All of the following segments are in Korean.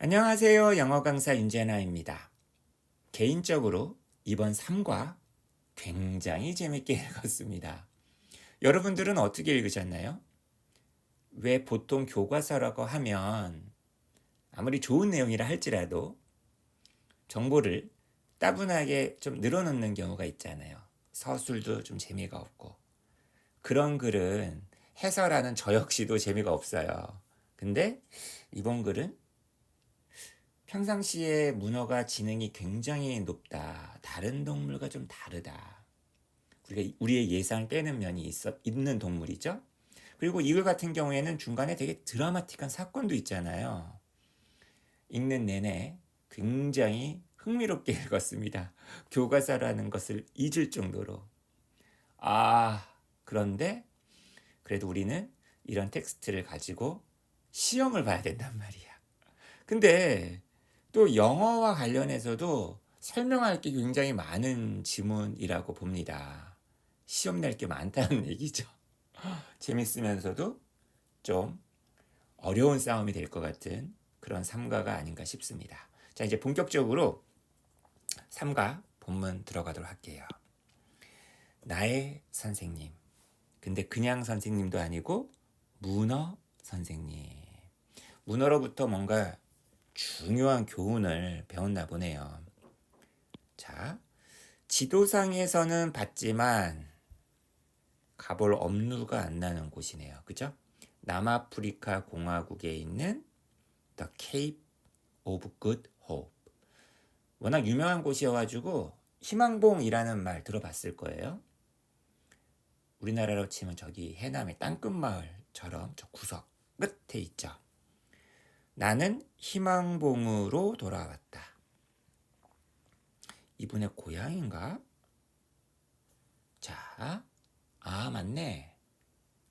안녕하세요. 영어 강사 윤재나입니다. 개인적으로 이번 3과 굉장히 재밌게 읽었습니다. 여러분들은 어떻게 읽으셨나요? 왜 보통 교과서라고 하면 아무리 좋은 내용이라 할지라도 정보를 따분하게 좀 늘어놓는 경우가 있잖아요. 서술도 좀 재미가 없고. 그런 글은 해설하는 저 역시도 재미가 없어요. 근데 이번 글은 평상시에 문어가 지능이 굉장히 높다. 다른 동물과 좀 다르다. 우리의 예상을 깨는 면이 있는 동물이죠. 그리고 이글 같은 경우에는 중간에 되게 드라마틱한 사건도 있잖아요. 읽는 내내 굉장히 흥미롭게 읽었습니다. 교과서라는 것을 잊을 정도로. 그런데 그래도 우리는 이런 텍스트를 가지고 시험을 봐야 된단 말이야. 근데 또 영어와 관련해서도 설명할 게 굉장히 많은 지문이라고 봅니다. 시험 낼 게 많다는 얘기죠. 재밌으면서도 좀 어려운 싸움이 될 것 같은 그런 삼가가 아닌가 싶습니다. 자, 이제 본격적으로 삼가 본문 들어가도록 할게요. 나의 선생님. 근데 그냥 선생님도 아니고 문어 선생님. 문어로부터 뭔가 중요한 교훈을 배웠나 보네요. 자, 지도상에서는 봤지만 가볼 엄두가 안 나는 곳이네요. 그죠? 남아프리카 공화국에 있는 The Cape of Good Hope. 워낙 유명한 곳이어가지고 희망봉이라는 말 들어봤을 거예요. 우리나라로 치면 저기 해남의 땅끝마을처럼 저 구석 끝에 있죠. 나는 희망봉으로 돌아왔다. 이분의 고향인가? 자, 맞네.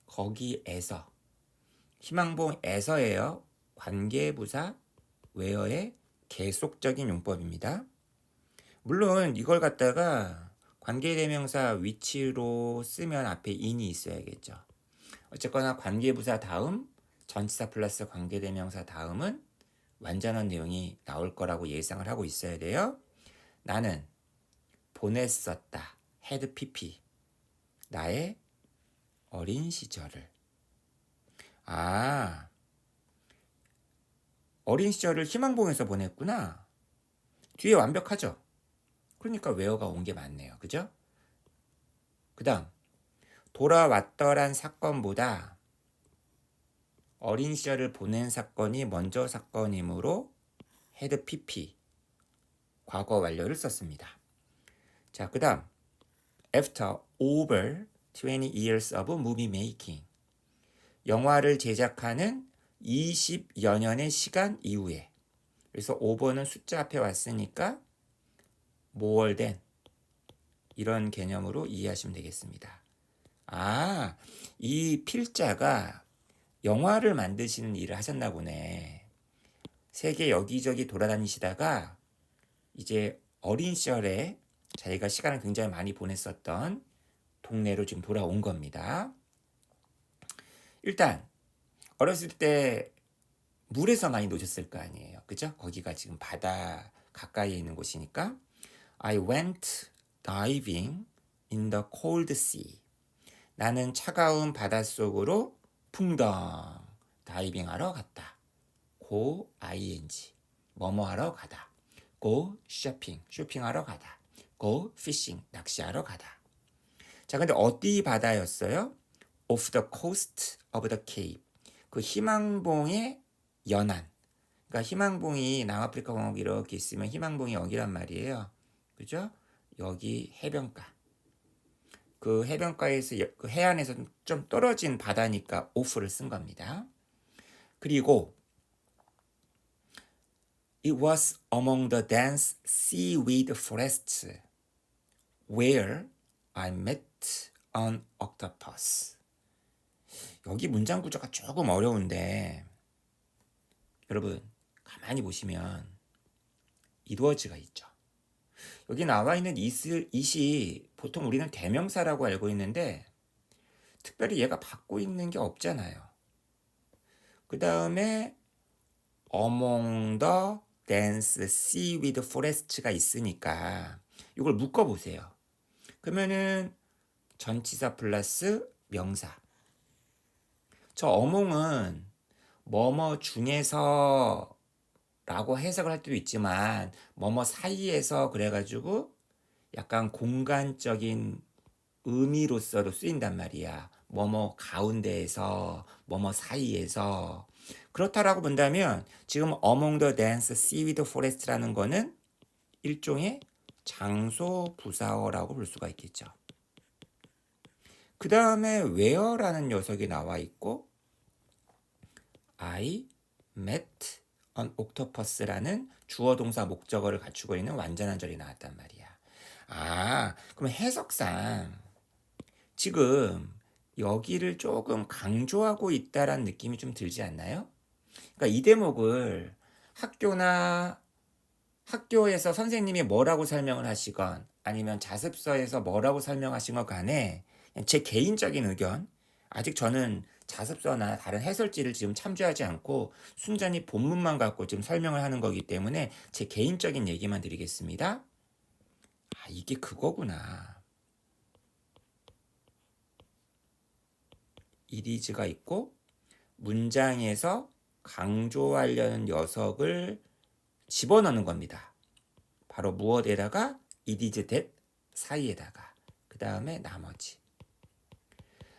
거기에서 희망봉에서예요. 관계부사 웨어의 계속적인 용법입니다. 물론 이걸 갖다가 관계대명사 위치로 쓰면 앞에 in이 있어야겠죠. 어쨌거나 관계부사 다음 전치사 플러스 관계대명사 다음은 완전한 내용이 나올 거라고 예상을 하고 있어야 돼요. 나는 보냈었다. had pp. 나의 어린 시절을. 어린 시절을 희망봉에서 보냈구나. 뒤에 완벽하죠? 그러니까 웨어가 온 게 맞네요. 그죠? 그 다음 돌아왔더란 사건보다 어린 시절을 보낸 사건이 먼저 사건이므로 had pp 과거 완료를 썼습니다. 자, 그 다음 after over 20 years of movie making. 영화를 제작하는 20여 년의 시간 이후에. 그래서 over는 숫자 앞에 왔으니까 more than 이런 개념으로 이해하시면 되겠습니다. 이 필자가 영화를 만드시는 일을 하셨나 보네. 세계 여기저기 돌아다니시다가 이제 어린 시절에 자기가 시간을 굉장히 많이 보냈었던 동네로 지금 돌아온 겁니다. 일단 어렸을 때 물에서 많이 노셨을 거 아니에요. 그죠? 거기가 지금 바다 가까이에 있는 곳이니까 I went diving in the cold sea. 나는 차가운 바닷속으로 풍덩 다이빙하러 갔다. go ing 뭐뭐 하러 가다. go shopping 쇼핑하러 가다. go fishing 낚시하러 가다. 자, 근데 어디 바다였어요? off the coast of the cape. 그 희망봉의 연안. 그러니까 희망봉이 남아프리카 공화국 이렇게 있으면 희망봉이 여기란 말이에요. 그죠? 여기 해변가. 그 해변가에서 그 해안에서 좀 떨어진 바다니까 off를 쓴 겁니다. 그리고 It was among the dense seaweed forests where I met an octopus. 여기 문장 구조가 조금 어려운데 여러분 가만히 보시면 itwas가 있죠. 여기 나와 있는 it이 보통 우리는 대명사라고 알고 있는데 특별히 얘가 받고 있는 게 없잖아요. 그 다음에 among the dense seaweed forest가 있으니까 이걸 묶어보세요. 그러면은 전치사 플러스 명사. 저 among은 뭐뭐 중에서 라고 해석을 할 때도 있지만 뭐뭐 사이에서 그래가지고 약간 공간적인 의미로서도 쓰인단 말이야. 뭐뭐 가운데에서 뭐뭐 사이에서 그렇다라고 본다면 지금 among the dense seaweed forest라는 거는 일종의 장소 부사어라고 볼 수가 있겠죠. 그 다음에 where라는 녀석이 나와 있고 I met an octopus라는 주어 동사 목적어를 갖추고 있는 완전한 절이 나왔단 말이야. 그럼 해석상 지금 여기를 조금 강조하고 있다라는 느낌이 좀 들지 않나요? 그러니까 이 대목을 학교에서 선생님이 뭐라고 설명을 하시건 아니면 자습서에서 뭐라고 설명하신 것 간에 제 개인적인 의견, 아직 저는 자습서나 다른 해설지를 지금 참조하지 않고 순전히 본문만 갖고 지금 설명을 하는 거기 때문에 제 개인적인 얘기만 드리겠습니다. 이게 그거구나. 이리즈가 있고 문장에서 강조하려는 녀석을 집어넣는 겁니다. 바로 무엇에다가 it is that 사이에다가 그 다음에 나머지.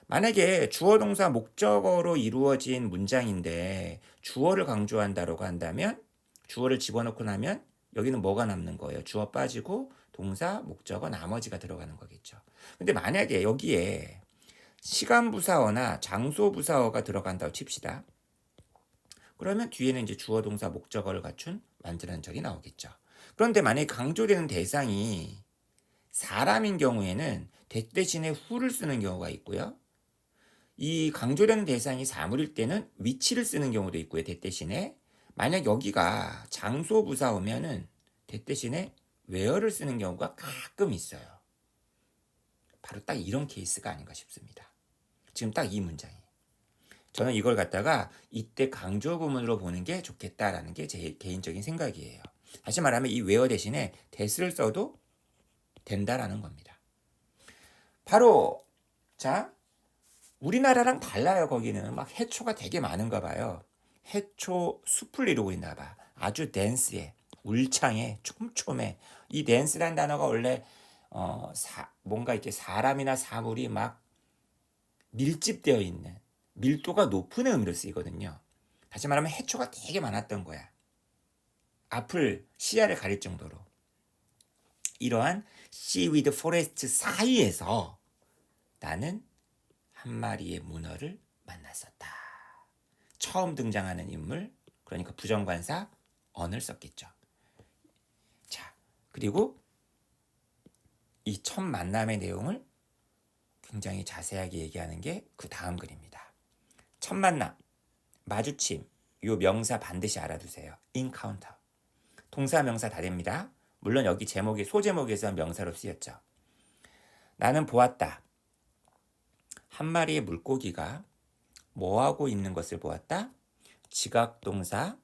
만약에 주어 동사 목적어로 이루어진 문장인데 주어를 강조한다고 한다면 주어를 집어넣고 나면 여기는 뭐가 남는 거예요? 주어 빠지고 동사 목적어 나머지가 들어가는 거겠죠. 근데 만약에 여기에 시간 부사어나 장소 부사어가 들어간다고 칩시다. 그러면 뒤에는 이제 주어 동사 목적어를 갖춘 완전한 절이 나오겠죠. 그런데 만약에 강조되는 대상이 사람인 경우에는 that 대신에 who를 쓰는 경우가 있고요. 이 강조되는 대상이 사물일 때는 which를 쓰는 경우도 있고요. that 대신에. 만약 여기가 장소 부사어면은 that 대신에 where를 쓰는 경우가 가끔 있어요. 바로 딱 이런 케이스가 아닌가 싶습니다. 지금 딱 이 문장이. 저는 이걸 갖다가 이때 강조 부문으로 보는 게 좋겠다라는 게 제 개인적인 생각이에요. 다시 말하면 이 where 대신에 that을 써도 된다라는 겁니다. 바로 자 우리나라랑 달라요. 거기는 막 해초가 되게 많은가 봐요. 해초 숲을 이루고 있나 봐. 아주 댄스해, 울창해, 촘촘해. 이 댄스란 단어가 원래 뭔가 이렇게 사람이나 사물이 막 밀집되어 있는 밀도가 높은 의미로 쓰이거든요. 다시 말하면 해초가 되게 많았던 거야. 앞을 시야를 가릴 정도로. 이러한 seaweed forest 사이에서 나는 한 마리의 문어를 만났었다. 처음 등장하는 인물, 그러니까 부정관사 on을 썼겠죠. 자, 그리고 이 첫 만남의 내용을 굉장히 자세하게 얘기하는 게 그 다음 글입니다. 첫 만남, 마주침, 요 명사 반드시 알아두세요. encounter. 동사 명사 다 됩니다. 물론 여기 제목이 소제목에서 명사로 쓰였죠. 나는 보았다. 한 마리의 물고기가 뭐하고 있는 것을 보았다? 지각동사,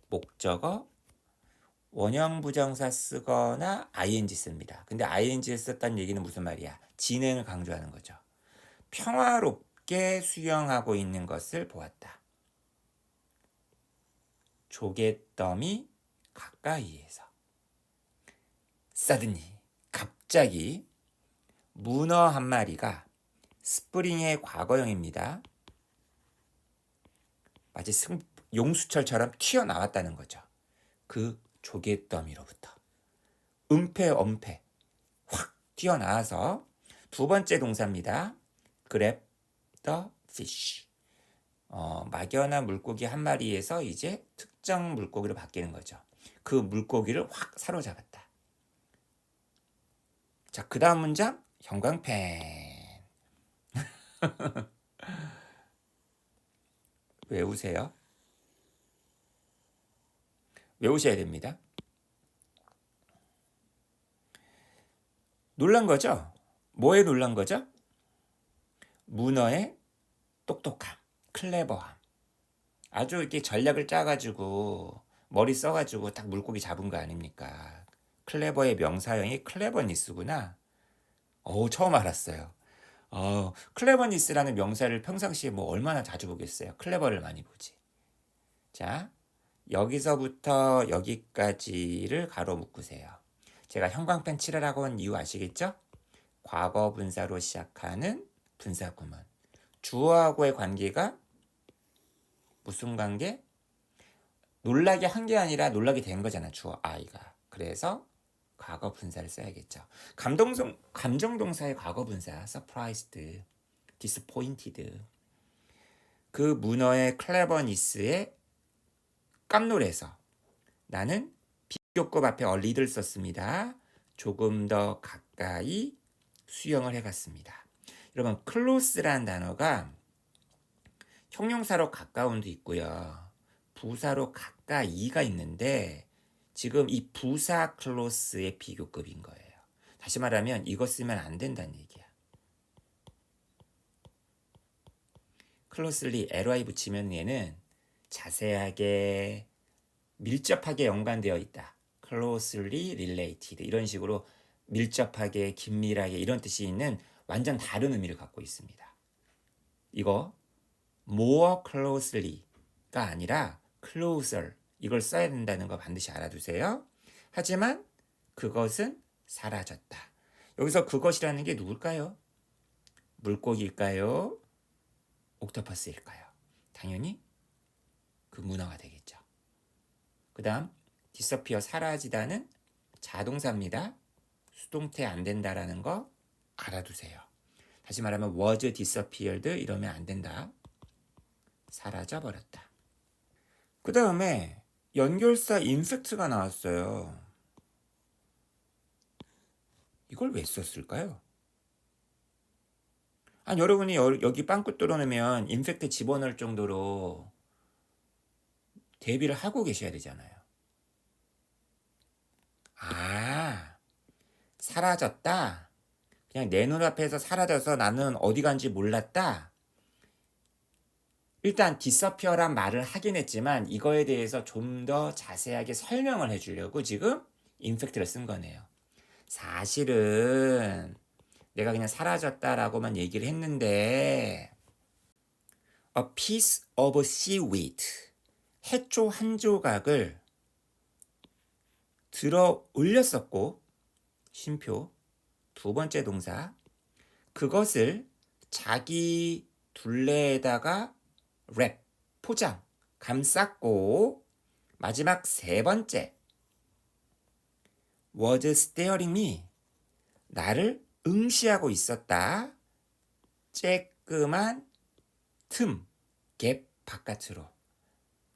목적어, 원형부정사 쓰거나 ing 씁니다. 근데 ing를 썼다는 얘기는 무슨 말이야? 진행을 강조하는 거죠. 평화롭게 수영하고 있는 것을 보았다. 조개더미 가까이에서. suddenly, 갑자기 문어 한 마리가 스프링의 과거형입니다. 마치 용수철처럼 튀어나왔다는 거죠. 그 조개더미로부터 엄폐 확 튀어나와서 두 번째 동사입니다. grab the fish. 막연한 물고기 한 마리에서 이제 특정 물고기로 바뀌는 거죠. 그 물고기를 확 사로잡았다. 자, 그 다음 문장 형광펜. 외우세요. 외우셔야 됩니다. 놀란 거죠? 뭐에 놀란 거죠? 문어의 똑똑함, 클레버함. 아주 이렇게 전략을 짜가지고 머리 써가지고 딱 물고기 잡은 거 아닙니까? 클레버의 명사형이 클레버니스구나. 처음 알았어요. 클레버니스라는 명사를 평상시에 뭐 얼마나 자주 보겠어요. 클레버를 많이 보지. 자, 여기서부터 여기까지를 가로 묶으세요. 제가 형광펜 칠하라고 한 이유 아시겠죠? 과거 분사로 시작하는 분사 구문. 주어하고의 관계가 무슨 관계? 놀라게 한 게 아니라 놀라게 된 거잖아, 주어 I가. 그래서 과거 분사를 써야겠죠. 감정동사의 과거 분사, surprised, disappointed. 그 문어의 클레버니스에 깜놀해서 나는 비교급 앞에 얼리들 썼습니다. 조금 더 가까이 수영을 해갔습니다. 여러분, close라는 단어가 형용사로 가까운도 있고요. 부사로 가까이가 있는데 지금 이 부사 close의 비교급인 거예요. 다시 말하면 이거 쓰면 안 된다는 얘기야. closely, ly 붙이면 얘는 자세하게, 밀접하게 연관되어 있다. closely related 이런 식으로 밀접하게, 긴밀하게 이런 뜻이 있는 완전 다른 의미를 갖고 있습니다. 이거 more closely가 아니라 closer 이걸 써야 된다는 거 반드시 알아두세요. 하지만 그것은 사라졌다. 여기서 그것이라는 게 누굴까요? 물고기일까요? 옥토퍼스일까요? 당연히 그 문어가 되겠죠. 그 다음 disappear, 사라지다는 자동사입니다. 수동태 안 된다라는 거 알아두세요. 다시 말하면 was disappeared 이러면 안 된다. 사라져버렸다. 그 다음에 연결사 infect가 나왔어요. 이걸 왜 썼을까요? 아니, 여러분이 여기 빵꾸 뚫어놓으면 infect 집어넣을 정도로 대비를 하고 계셔야 되잖아요. 사라졌다. 그냥 내 눈앞에서 사라져서 나는 어디 간지 몰랐다. 일단 disappear란 말을 하긴 했지만 이거에 대해서 좀 더 자세하게 설명을 해주려고 지금 infect를 쓴 거네요. 사실은 내가 그냥 사라졌다라고만 얘기를 했는데 a piece of seaweed, 해초 한 조각을 들어 올렸었고, 쉼표 두 번째 동사, 그것을 자기 둘레에다가 랩, 포장, 감쌌고, 마지막 세 번째 was staring me, 나를 응시하고 있었다. 쬐끄만 틈, 갭 바깥으로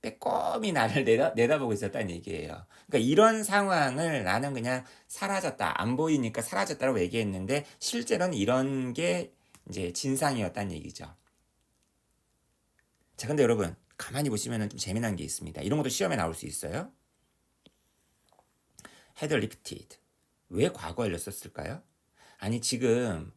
빼꼼히 나를 내다보고 있었다는 얘기예요. 그러니까 이런 상황을 나는 그냥 사라졌다, 안 보이니까 사라졌다고 얘기했는데 실제로는 이런 게 이제 진상이었다는 얘기죠. 자, 근데 여러분 가만히 보시면 좀 재미난 게 있습니다. 이런 것도 시험에 나올 수 있어요. had lifted, 왜 과거를 썼을까요? 아니, 지금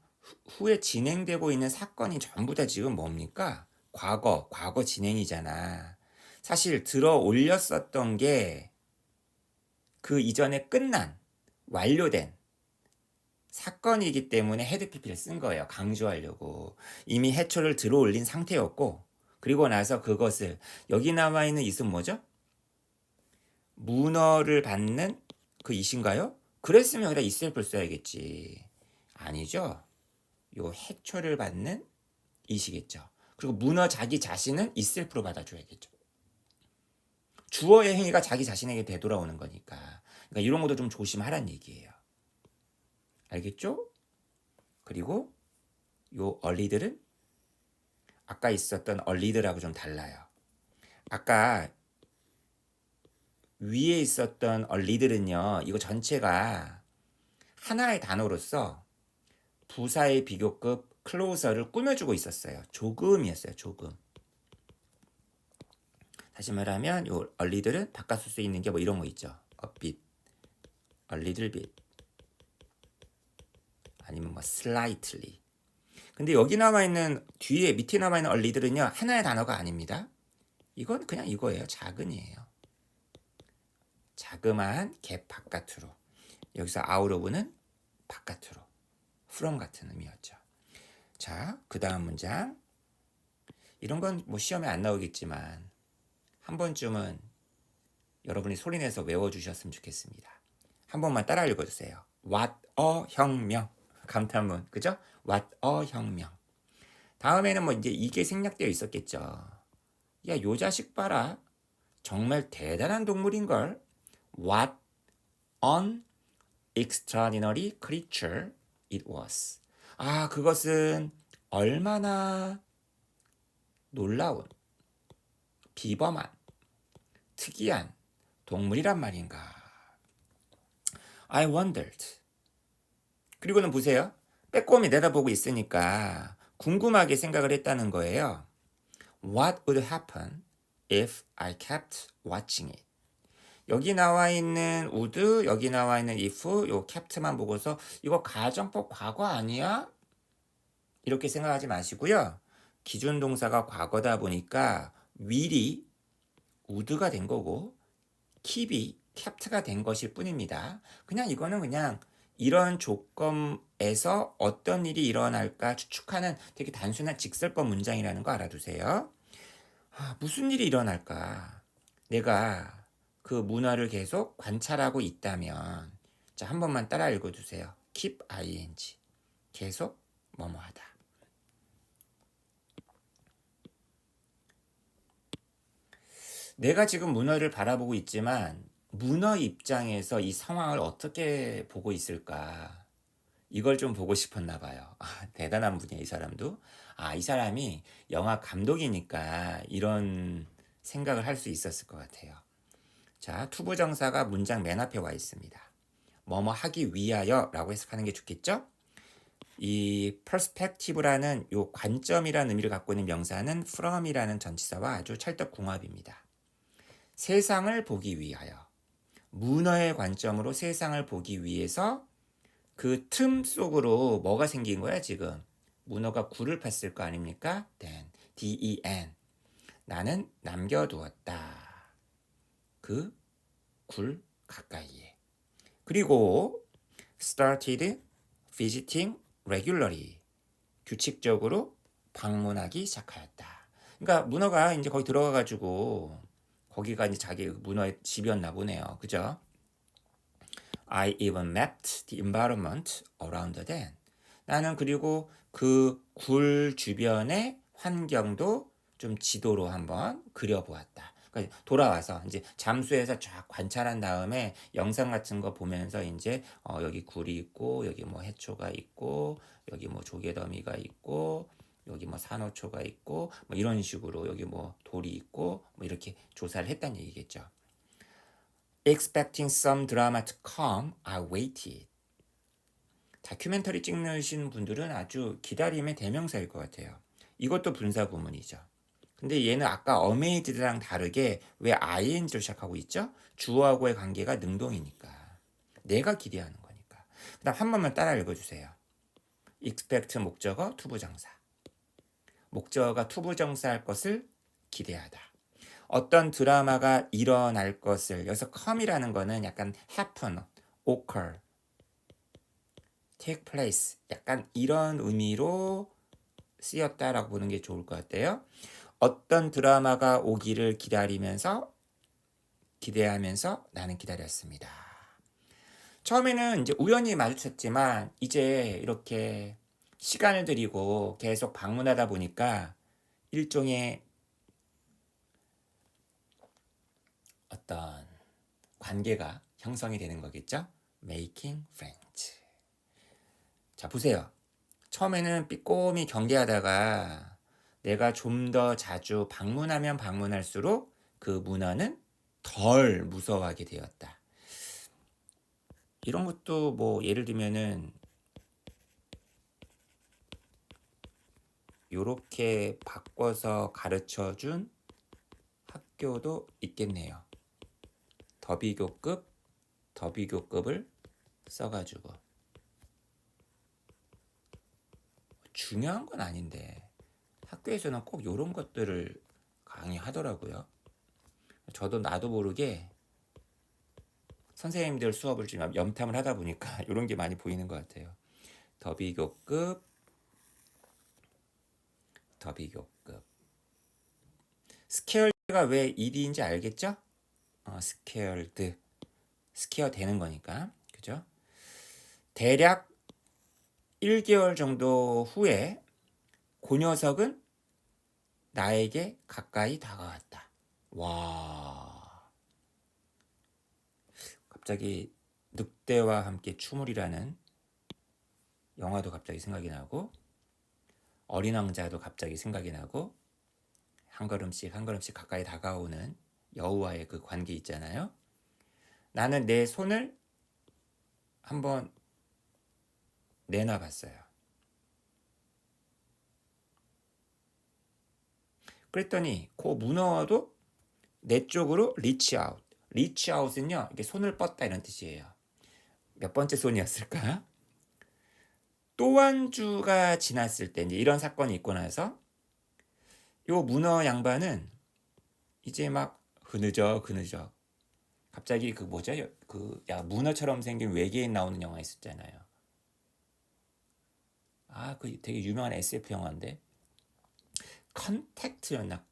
후에 진행되고 있는 사건이 전부 다 지금 뭡니까? 과거 진행이잖아. 사실 들어 올렸었던 게 그 이전에 끝난, 완료된 사건이기 때문에 had pp를 쓴 거예요. 강조하려고. 이미 해초를 들어 올린 상태였고, 그리고 나서 그것을, 여기 나와 있는 이은 뭐죠? 문어를 받는 그 이신가요? 그랬으면 여기다 itself를 써야겠지. 아니죠. 요 해초를 받는 이시겠죠. 그리고 문어 자기 자신은 itself로 받아줘야겠죠. 주어의 행위가 자기 자신에게 되돌아오는 거니까. 그러니까 이런 것도 좀 조심하란 얘기예요. 알겠죠? 그리고 요 얼리들은 아까 있었던 얼리들하고 좀 달라요. 아까 위에 있었던 얼리들은요, 이거 전체가 하나의 단어로서 부사의 비교급 클로저를 꾸며주고 있었어요. 조금이었어요. 조금. 다시 말하면 요 얼리들은 바깥 쓸 수 있는 게 뭐 이런 거 있죠. a bit, a little bit, 아니면 뭐 slightly. 근데 여기 나와 있는 뒤에 밑에 나와 있는 얼리들은요, 하나의 단어가 아닙니다. 이건 그냥 이거예요. 자근이에요. 자그마한 갭 바깥으로. 여기서 out of는 바깥으로. from 같은 의미였죠. 자, 그 다음 문장. 이런 건 뭐 시험에 안 나오겠지만 한 번쯤은 여러분이 소리내서 외워주셨으면 좋겠습니다. 한 번만 따라 읽어주세요. What a 혁명. 감탄문, 그죠? What a 혁명. 다음에는 뭐 이제 이게 생략되어 있었겠죠. 야, 요 자식 봐라. 정말 대단한 동물인걸. What an extraordinary creature it was. 아, 그것은 얼마나 놀라운, 비범한, 특이한 동물이란 말인가. I wondered. 그리고는 보세요. 빼꼼히 내다보고 있으니까 궁금하게 생각을 했다는 거예요. What would happen if I kept watching it? 여기 나와 있는 would, 여기 나와 있는 if, 요 kept만 보고서 이거 가정법 과거 아니야? 이렇게 생각하지 마시고요. 기준 동사가 과거다 보니까 will이 would가 된 거고 keep이 kept가 된 것일 뿐입니다. 그냥 이거는 그냥 이런 조건에서 어떤 일이 일어날까 추측하는 되게 단순한 직설법 문장이라는 거 알아두세요. 무슨 일이 일어날까? 내가 그 문화를 계속 관찰하고 있다면, 자, 한 번만 따라 읽어주세요. keep ing. 계속 뭐뭐하다. 내가 지금 문어를 바라보고 있지만 문어 입장에서 이 상황을 어떻게 보고 있을까? 이걸 좀 보고 싶었나 봐요. 대단한 분이야, 이 사람도. 이 사람이 영화 감독이니까 이런 생각을 할 수 있었을 것 같아요. 자, 투부정사가 문장 맨 앞에 와 있습니다. 뭐뭐 하기 위하여 라고 해석하는 게 좋겠죠? 이 perspective라는 요 관점이라는 의미를 갖고 있는 명사는 from이라는 전치사와 아주 찰떡궁합입니다. 세상을 보기 위하여, 문어의 관점으로 세상을 보기 위해서 그 틈 속으로 뭐가 생긴 거야 지금? 문어가 굴을 팠을 거 아닙니까? D-E-N. 나는 남겨두었다. 그 굴 가까이에. 그리고 started visiting regularly. 규칙적으로 방문하기 시작하였다. 그러니까 문어가 이제 거기 들어가가지고 거기가 이제 자기 문어의 집이었나 보네요. 그죠? I even mapped the environment around them. 나는 그리고 그 굴 주변의 환경도 좀 지도로 한번 그려보았다. 그러니까 돌아와서 이제 잠수해서 쫙 관찰한 다음에 영상 같은 거 보면서 이제 여기 굴이 있고 여기 뭐 해초가 있고 여기 뭐 조개더미가 있고 여기 뭐 산호초가 있고 뭐 이런 식으로 여기 뭐 돌이 있고 뭐 이렇게 조사를 했다는 얘기겠죠. Expecting some drama to come, I waited. 다큐멘터리 찍으신 분들은 아주 기다림의 대명사일 것 같아요. 이것도 분사 구문이죠. 근데 얘는 아까 amazed랑 다르게 왜 ing로 시작하고 있죠? 주어하고의 관계가 능동이니까. 내가 기대하는 거니까. 그 다음 한 번만 따라 읽어주세요. expect 목적어 투부정사. 목적어가 투부정사할 것을 기대하다. 어떤 드라마가 일어날 것을, 여기서 come이라는 거는 약간 happen, occur, take place, 약간 이런 의미로 쓰였다라고 보는 게 좋을 것 같아요. 어떤 드라마가 오기를 기다리면서, 기대하면서 나는 기다렸습니다. 처음에는 이제 우연히 마주쳤지만 이제 이렇게 시간을 들이고 계속 방문하다 보니까 일종의 어떤 관계가 형성이 되는 거겠죠? Making friends. 자, 보세요. 처음에는 빼꼼히 경계하다가 내가 좀 더 자주 방문하면 방문할수록 그 문화는 덜 무서워하게 되었다. 이런 것도 뭐 예를 들면은 요렇게 바꿔서 가르쳐준 학교도 있겠네요. 더비교급을 써가지고. 중요한 건 아닌데 학교에서는 꼭 이런 것들을 강의하더라고요. 저도 나도 모르게 선생님들 수업을 좀 염탐을 하다 보니까 이런 게 많이 보이는 것 같아요. 더 비교급, 더 비교급. 스케어드가 왜 ed인지 알겠죠? 스케어드, 스케어 되는 거니까, 그죠? 대략 1개월 정도 후에 그 녀석은 나에게 가까이 다가왔다. 와, 갑자기 늑대와 함께 춤을이라는 영화도 갑자기 생각이 나고, 어린 왕자도 갑자기 생각이 나고, 한 걸음씩 한 걸음씩 가까이 다가오는 여우와의 그 관계 있잖아요. 나는 내 손을 한번 내놔봤어요. 그랬더니 그 문어도 내 쪽으로 리치 아웃. 리치 아웃은요, 이게 손을 뻗다 이런 뜻이에요. 몇 번째 손이었을까? 또 한 주가 지났을 때 이제 이런 사건이 있고 나서 요 문어 양반은 이제 막 흐느적 갑자기 그 뭐죠? 문어처럼 생긴 외계인 나오는 영화 있었잖아요. 그 되게 유명한 SF 영화인데 콘택트였나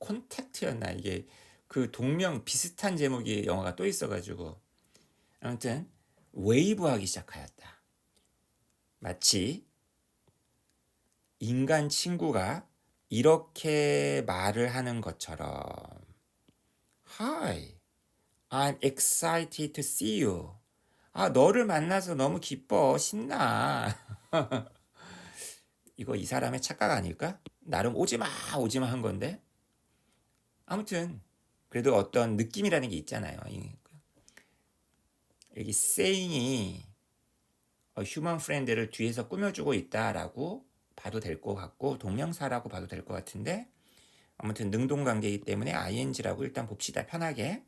이게 그 동명 비슷한 제목의 영화가 또 있어가지고 아무튼 웨이브하기 시작하였다. 마치 인간 친구가 이렇게 말을 하는 것처럼 Hi, I'm excited to see you. 너를 만나서 너무 기뻐, 신나. 이거 이 사람의 착각 아닐까? 나름 오지마 한 건데. 아무튼 그래도 어떤 느낌이라는 게 있잖아요. 여기 saying이 휴먼 프렌드를 뒤에서 꾸며주고 있다라고 봐도 될 것 같고 동명사라고 봐도 될 것 같은데 아무튼 능동관계이기 때문에 ing라고 일단 봅시다. 편하게.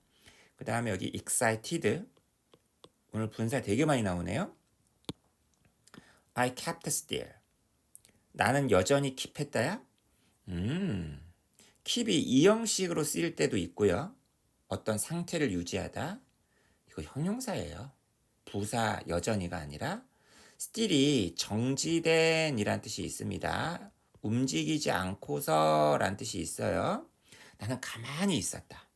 그 다음에 여기 excited 오늘 분사 되게 많이 나오네요. I kept still. 나는 여전히 keep했다야? keep이 이 형식으로 쓰일 때도 있고요. 어떤 상태를 유지하다. 이거 형용사예요. 부사 여전히가 아니라 still이 정지된 이란 뜻이 있습니다. 움직이지 않고서 란 뜻이 있어요. 나는 가만히 있었다.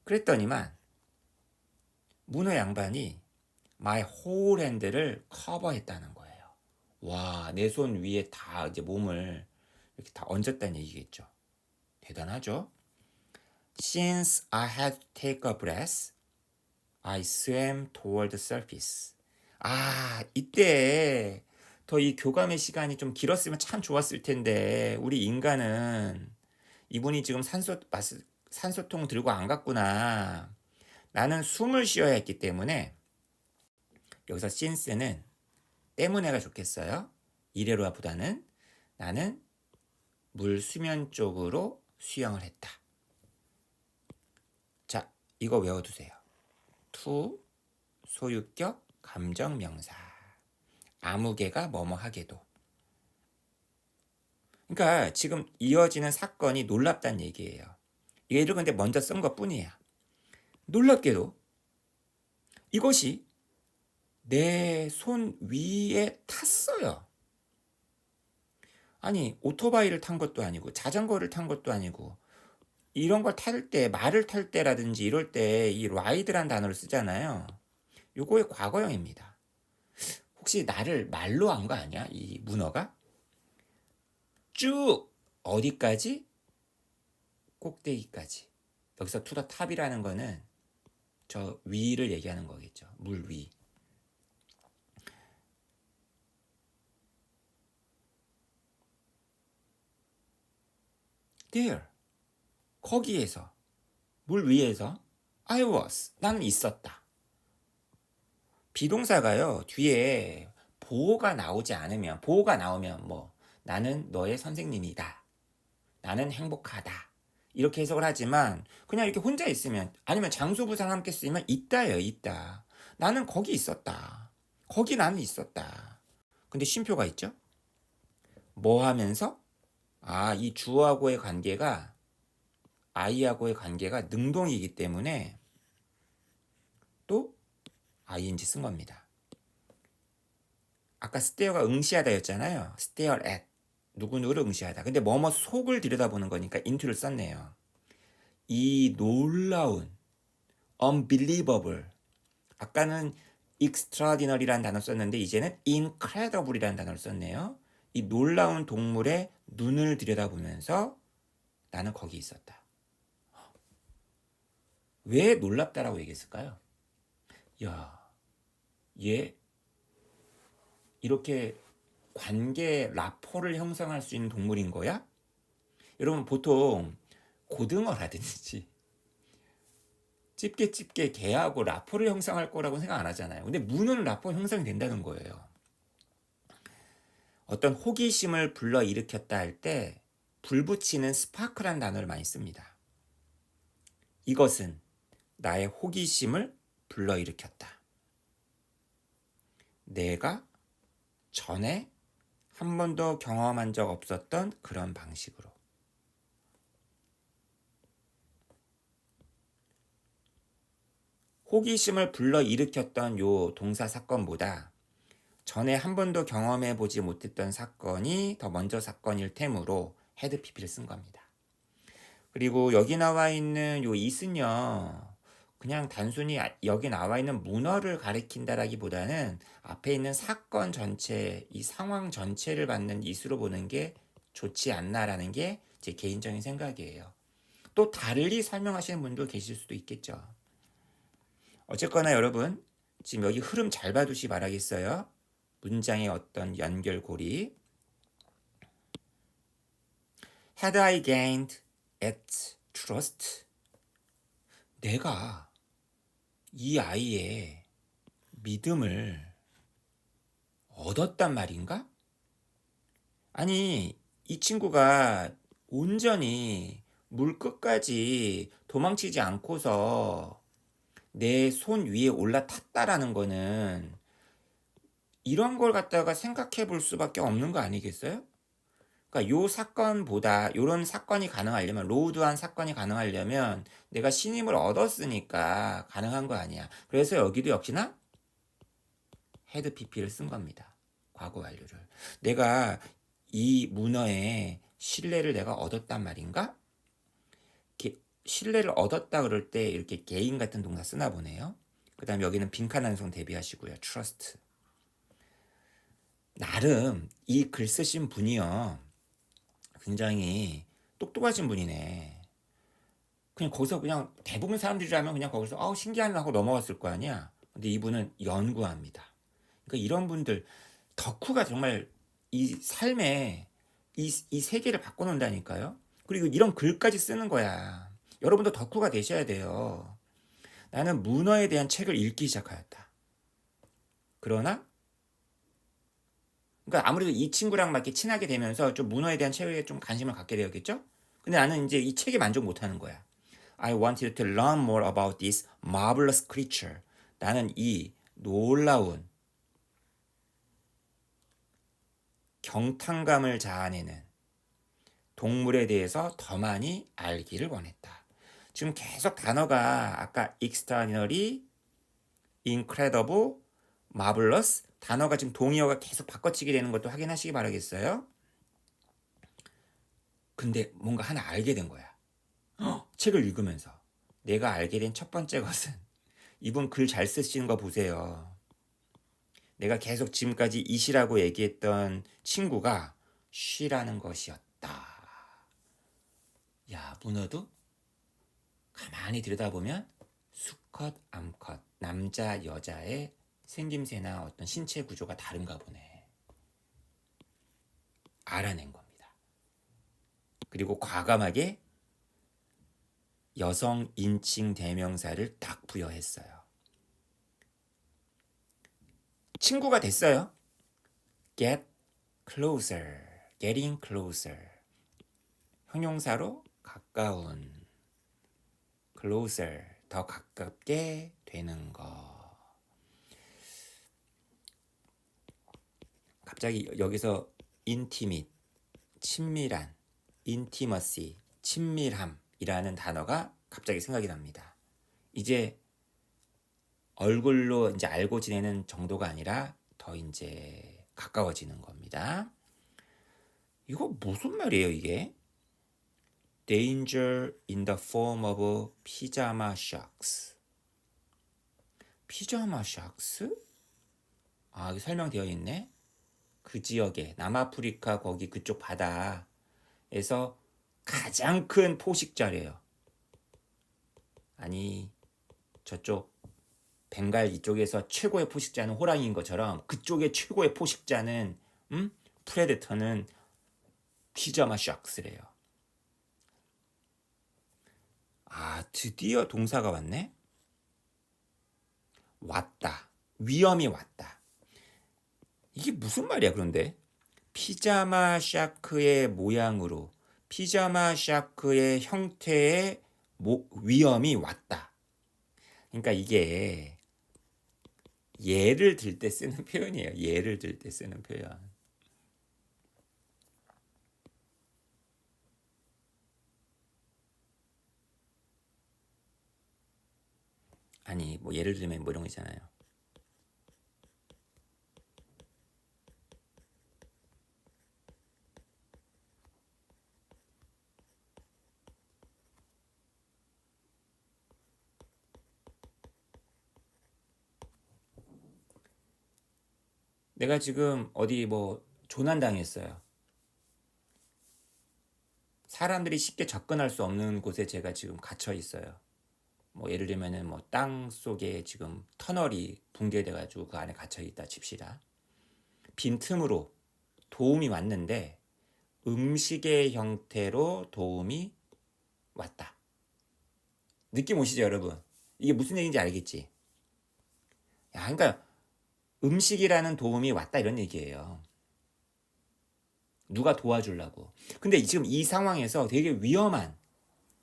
그랬더니만 문어 양반이 my whole hand를 커버했다는 거예요. 와, 내 손 위에 다 이제 몸을 이렇게 다 얹었다는 얘기겠죠. 대단하죠? Since I had to take a breath, I swam toward the surface. 이때 더 이 교감의 시간이 좀 길었으면 참 좋았을 텐데 우리 인간은 이분이 지금 산소통 들고 안 갔구나. 나는 숨을 쉬어야 했기 때문에 여기서 since는 때문에가 좋겠어요. 이래로보다는 나는 물 수면 쪽으로 수영을 했다. 자, 이거 외워두세요. to 소유격 감정명사 아무개가 뭐뭐 하게도. 그러니까 지금 이어지는 사건이 놀랍다는 얘기예요. 얘를 근데 먼저 쓴 것뿐이에요. 놀랍게도 이것이 내 손 위에 탔어요. 아니 오토바이를 탄 것도 아니고 자전거를 탄 것도 아니고 이런 걸 탈 때 말을 탈 때라든지 이럴 때 이 ride란 단어를 쓰잖아요. 요거의 과거형입니다. 혹시 나를 말로 한 거 아니야? 이 문어가? 쭉 어디까지? 꼭대기까지. 여기서 to the top이라는 거는 저 위를 얘기하는 거겠죠. 물 위. There. 거기에서 물 위에서 I was. 나는 있었다. 비동사가요. 뒤에 보호가 나오면 뭐 나는 너의 선생님이다. 나는 행복하다. 이렇게 해석을 하지만 그냥 이렇게 혼자 있으면 아니면 장소부사랑 함께 쓰이면 있다예요. 있다. 나는 거기 있었다. 거기 나는 있었다. 근데 쉼표가 있죠? 뭐 하면서? 이 주어하고의 관계가 I하고의 관계가 능동이기 때문에 또 ing 쓴 겁니다. 아까 stare가 응시하다였잖아요. stare at 누구누구를 응시하다. 근데 뭐뭐 속을 들여다보는 거니까 into를 썼네요. 이 놀라운 unbelievable 아까는 extraordinary라는 단어 썼는데 이제는 incredible이라는 단어를 썼네요. 이 놀라운 동물의 눈을 들여다보면서 나는 거기 있었다. 왜 놀랍다라고 얘기했을까요? 야, 얘 이렇게 관계 라포를 형성할 수 있는 동물인 거야? 여러분 보통 고등어라든지 집게 개하고 라포를 형성할 거라고 생각 안 하잖아요. 근데 문은 라포 형성이 된다는 거예요. 어떤 호기심을 불러일으켰다 할 때 불붙이는 스파크란 단어를 많이 씁니다. 이것은 나의 호기심을 불러일으켰다. 내가 전에 한 번도 경험한 적 없었던 그런 방식으로. 호기심을 불러일으켰던 요 동사 사건보다 전에 한 번도 경험해 보지 못했던 사건이 더 먼저 사건일 테므로 had pp를 쓴 겁니다. 그리고 여기 나와 있는 요 is는요. 그냥 단순히 여기 나와 있는 문어를 가리킨다라기보다는 앞에 있는 사건 전체, 이 상황 전체를 받는 is로 보는 게 좋지 않나라는 게 제 개인적인 생각이에요. 또 달리 설명하시는 분도 계실 수도 있겠죠. 어쨌거나 여러분 지금 여기 흐름 잘 봐두시 바라겠어요. 문장의 어떤 연결고리. Had I gained its trust? 내가 이 아이의 믿음을 얻었단 말인가? 아니, 이 친구가 온전히 물 끝까지 도망치지 않고서 내 손 위에 올라탔다라는 거는 이런 걸 갖다가 생각해 볼 수밖에 없는 거 아니겠어요? 그러니까 요 사건보다 요런 사건이 가능하려면 로우드한 사건이 가능하려면 내가 신임을 얻었으니까 가능한 거 아니야. 그래서 여기도 역시나 had pp를 쓴 겁니다. 과거 완료를. 내가 이 문어의 신뢰를 내가 얻었단 말인가? 신뢰를 얻었다 그럴 때 이렇게 gain 같은 동사 쓰나 보네요. 그 다음에 여기는 빈칸 한송 대비하시고요. trust. 나름 이 글 쓰신 분이요. 굉장히 똑똑하신 분이네. 그냥 거기서 그냥 대부분 사람들이라면 그냥 거기서 신기하네 하고 넘어갔을 거 아니야. 근데 이분은 연구합니다. 그러니까 이런 분들 덕후가 정말 이 삶에 이 세계를 바꿔놓는다니까요. 그리고 이런 글까지 쓰는 거야. 여러분도 덕후가 되셔야 돼요. 나는 문어에 대한 책을 읽기 시작하였다. 그러나 그러니까 아무래도 이 친구랑 막 이렇게 친하게 되면서 좀 문어에 대한 책에 좀 관심을 갖게 되었겠죠? 근데 나는 이제 이 책에 만족 못하는 거야. I wanted to learn more about this marvelous creature. 나는 이 놀라운 경탄감을 자아내는 동물에 대해서 더 많이 알기를 원했다. 지금 계속 단어가 아까 extraordinary, incredible, marvelous 단어가 지금 동의어가 계속 바꿔치기 되는 것도 확인하시기 바라겠어요. 근데 뭔가 하나 알게 된 거야. 책을 읽으면서 내가 알게 된 첫 번째 것은 이분 글 잘 쓰시는 거 보세요. 내가 계속 지금까지 이시라고 얘기했던 친구가 쉬라는 것이었다. 야, 문어도 가만히 들여다보면 수컷, 암컷, 남자, 여자의 생김새나 어떤 신체 구조가 다른가 보네. 알아낸 겁니다. 그리고 과감하게 여성 인칭 대명사를 딱 부여했어요. 친구가 됐어요. Get closer, getting closer. 형용사로 가까운, closer, 더 가깝게 되는 거. 갑자기 여기서 intimate, 친밀한, intimacy, 친밀함 이라는 단어가 갑자기 생각이 납니다. 이제 얼굴로 이제 알고 지내는 정도가 아니라 더 이제 가까워지는 겁니다. 이거 무슨 말이에요, 이게? Danger in the form of pyjama sharks. 피자마 샥스? 아, 여기 설명되어 있네. 그 지역에 남아프리카 거기 그쪽 바다에서 가장 큰 포식자래요. 아니, 저쪽 벵갈 이쪽에서 최고의 포식자는 호랑이인 것처럼 그쪽의 최고의 포식자는 프레데터는 피자마 샥스래요. 아, 드디어 동사가 왔네. 왔다. 위험이 왔다. 이게 무슨 말이야, 그런데? 피자마 샤크의 모양으로, 피자마 샤크의 형태의 위험이 왔다. 그러니까 이게 예를 들 때 쓰는 표현이에요. 예를 들 때 쓰는 표현. 아니, 뭐 예를 들면 뭐 이런 거 있잖아요. 내가 지금 어디 뭐 조난당했어요. 사람들이 쉽게 접근할 수 없는 곳에 제가 지금 갇혀 있어요. 뭐 예를 들면은 뭐 땅 속에 지금 터널이 붕괴돼 가지고 그 안에 갇혀 있다 칩시다. 빈틈으로 도움이 왔는데 음식의 형태로 도움이 왔다. 느낌 오시죠, 여러분? 이게 무슨 얘기인지 알겠지? 야, 그러니까 음식이라는 도움이 왔다 이런 얘기예요. 누가 도와주려고. 근데 지금 이 상황에서 되게 위험한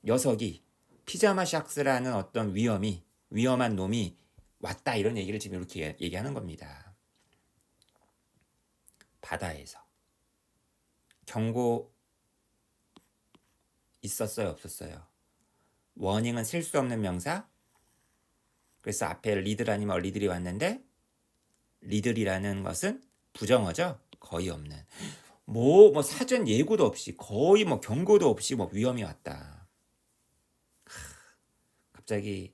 녀석이 피자마 샥스라는 어떤 위험한 놈이 왔다 이런 얘기를 지금 이렇게 얘기하는 겁니다. 바다에서. 경고 있었어요, 없었어요? 워닝은 셀 수 없는 명사. 그래서 앞에 리들 아니면 리들이 왔는데 리들이라는 것은 부정어죠. 거의 없는. 뭐 사전 예고도 없이 거의 뭐 경고도 없이 뭐 위험이 왔다. 갑자기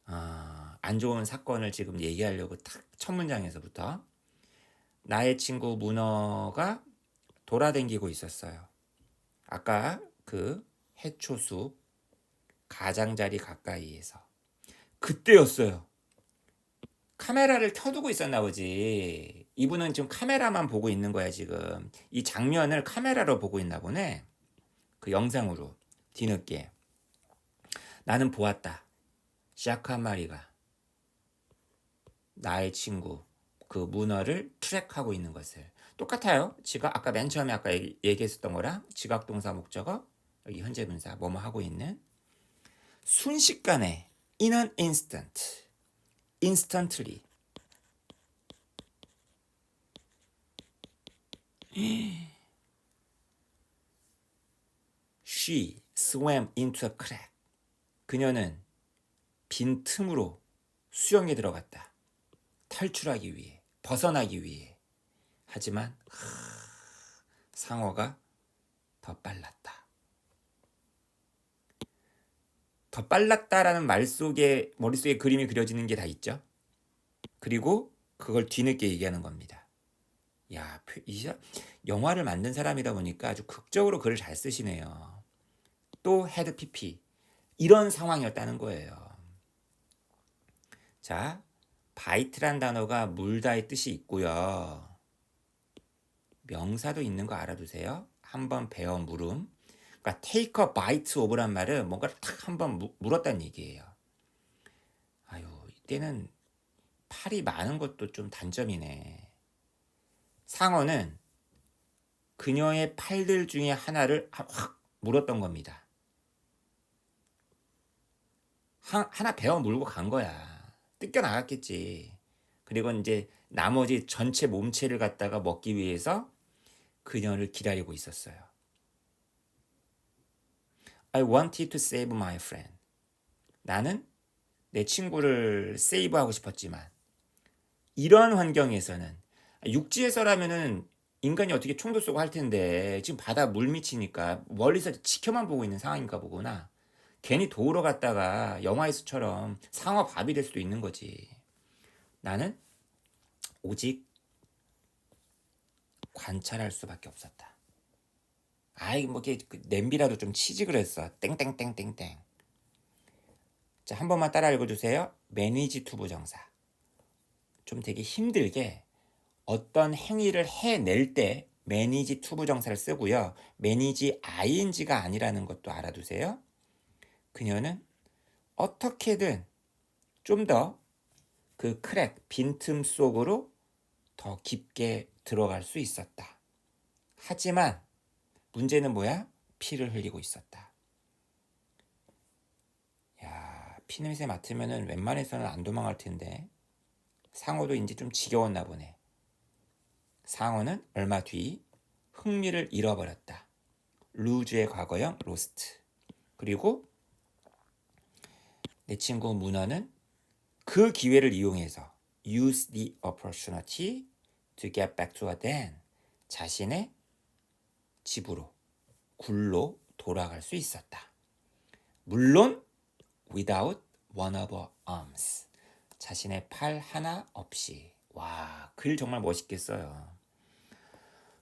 안 좋은 사건을 지금 얘기하려고 딱 첫 문장에서부터 나의 친구 문어가 돌아다니고 있었어요. 아까 그 해초숲 가장자리 가까이에서 그때였어요. 카메라를 켜두고 있었나 보지. 이분은 지금 카메라만 보고 있는 거야 지금. 이 장면을 카메라로 보고 있나 보네. 그 영상으로 뒤늦게. 나는 보았다. 샤크 한 마리가 나의 친구 그 문어를 트랙하고 있는 것을. 똑같아요. 지각 아까 맨 처음에 아까 얘기했었던 거랑 지각 동사 목적어 여기 현재 분사 뭐뭐 하고 있는 순식간에 in an instant instantly she swam into a crack. 그녀는 빈 틈으로 수영에 들어갔다. 탈출하기 위해, 벗어나기 위해. 하지만 상어가 더 빨랐다. 더 빨랐다라는 말 속에 머릿속에 그림이 그려지는 게 다 있죠. 그리고 그걸 뒤늦게 얘기하는 겁니다. 야, 영화를 만든 사람이다 보니까 아주 극적으로 글을 잘 쓰시네요. 또 헤드 PP 이런 상황이었다는 거예요. 자, 바이트란 단어가 물다의 뜻이 있고요. 명사도 있는 거 알아두세요. 한번 베어 물음. 그러니까 take a bite of란 말은 뭔가를 탁 한번 물었다는 얘기예요. 아유, 이때는 팔이 많은 것도 좀 단점이네. 상어는 그녀의 팔들 중에 하나를 확 물었던 겁니다. 하나 베어 물고 간 거야. 뜯겨 나갔겠지. 그리고 이제 나머지 전체 몸체를 갖다가 먹기 위해서 그녀를 기다리고 있었어요. I wanted to save my friend. 나는 내 친구를 세이브하고 싶었지만 이런 환경에서는 육지에서라면은 인간이 어떻게 총도 쏘고 할 텐데 지금 바다 물밑이니까 멀리서 지켜만 보고 있는 상황인가 보구나. 괜히 도우러 갔다가 영화에서처럼 상어 밥이 될 수도 있는 거지. 나는 오직 관찰할 수밖에 없었다. 아이 뭐 이게 냄비라도 좀 치지 그랬어. 땡땡땡땡땡. 자, 한 번만 따라 읽어주세요. manage to 부정사. 좀 되게 힘들게 어떤 행위를 해낼 때 manage to 부정사를 쓰고요. manage ing가 아니라는 것도 알아두세요. 그녀는 어떻게든 좀 더 그 크랙, 빈틈 속으로 더 깊게 들어갈 수 있었다. 하지만 문제는 뭐야? 피를 흘리고 있었다. 야, 피냄새 맡으면은 웬만해서는 안 도망갈 텐데 상어도 이제 좀 지겨웠나 보네. 상어는 얼마 뒤 흥미를 잃어버렸다. 루즈의 과거형 로스트. 그리고 내 친구 문어는 그 기회를 이용해서 use the opportunity to get back to her den. 자신의 집으로, 굴로 돌아갈 수 있었다. 물론 without one of her arms. 자신의 팔 하나 없이. 와, 글 정말 멋있게 써요.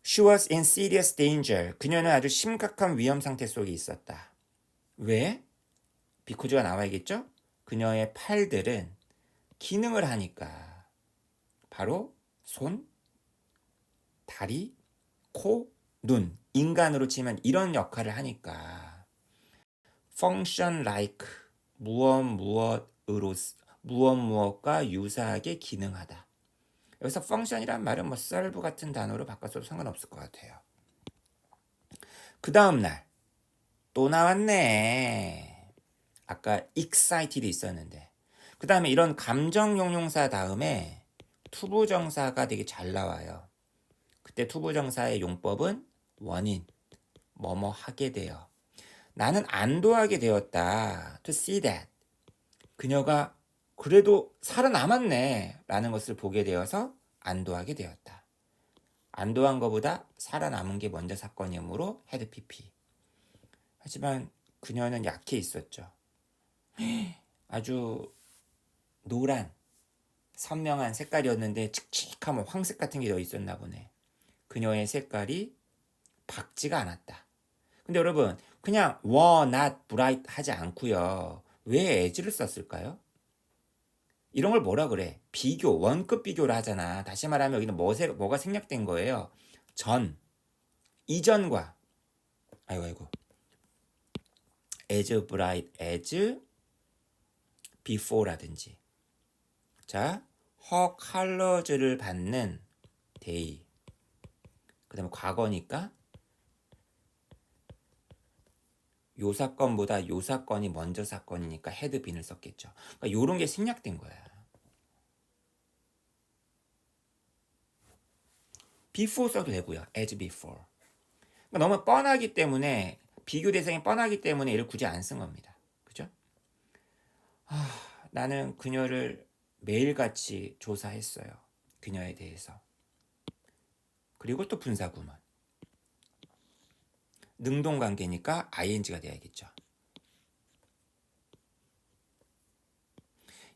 She was in serious danger. 그녀는 아주 심각한 위험 상태 속에 있었다. 왜? 비코즈가 나와야겠죠? 그녀의 팔들은 기능을 하니까 바로 손, 다리, 코, 눈. 인간으로 치면 이런 역할을 하니까 function like 무엇과 유사하게 기능하다. 여기서 function이란 말은 뭐 serve 같은 단어로 바꿔서도 상관없을 것 같아요. 그 다음 날 또 나왔네. 아까 excited 있었는데 그 다음에 이런 감정 형용사 다음에 투부정사가 되게 잘 나와요. 그때 투부정사의 용법은 원인, 뭐뭐 하게 되어. 나는 안도하게 되었다. To see that. 그녀가 그래도 살아남았네 라는 것을 보게 되어서 안도하게 되었다. 안도한 것보다 살아남은 게 먼저 사건이므로 had PP. 하지만 그녀는 약해 있었죠. 아주 노란 선명한 색깔이었는데 칙칙하면 황색 같은 게 더 있었나 보네. 그녀의 색깔이 밝지가 않았다. 근데 여러분 그냥 were not bright 하지 않고요. 왜 as를 썼을까요? 이런 걸 뭐라 그래? 비교, 원급 비교를 하잖아. 다시 말하면 여기는 뭐가 생략된 거예요? 전, 이전과 아이고 as bright as before라든지 자, her colors를 받는 day 그 다음에 과거니까 요 사건보다 요 사건이 먼저 사건이니까 had been을 썼겠죠. 그러니까 요런 게 생략된 거야. before 써도 되고요. as before. 그러니까 너무 뻔하기 때문에 비교 대상이 뻔하기 때문에 이를 굳이 안 쓴 겁니다. 그죠? 나는 그녀를 매일같이 조사했어요. 그녀에 대해서. 그리고 또 분사구문. 능동관계니까 ing가 돼야겠죠.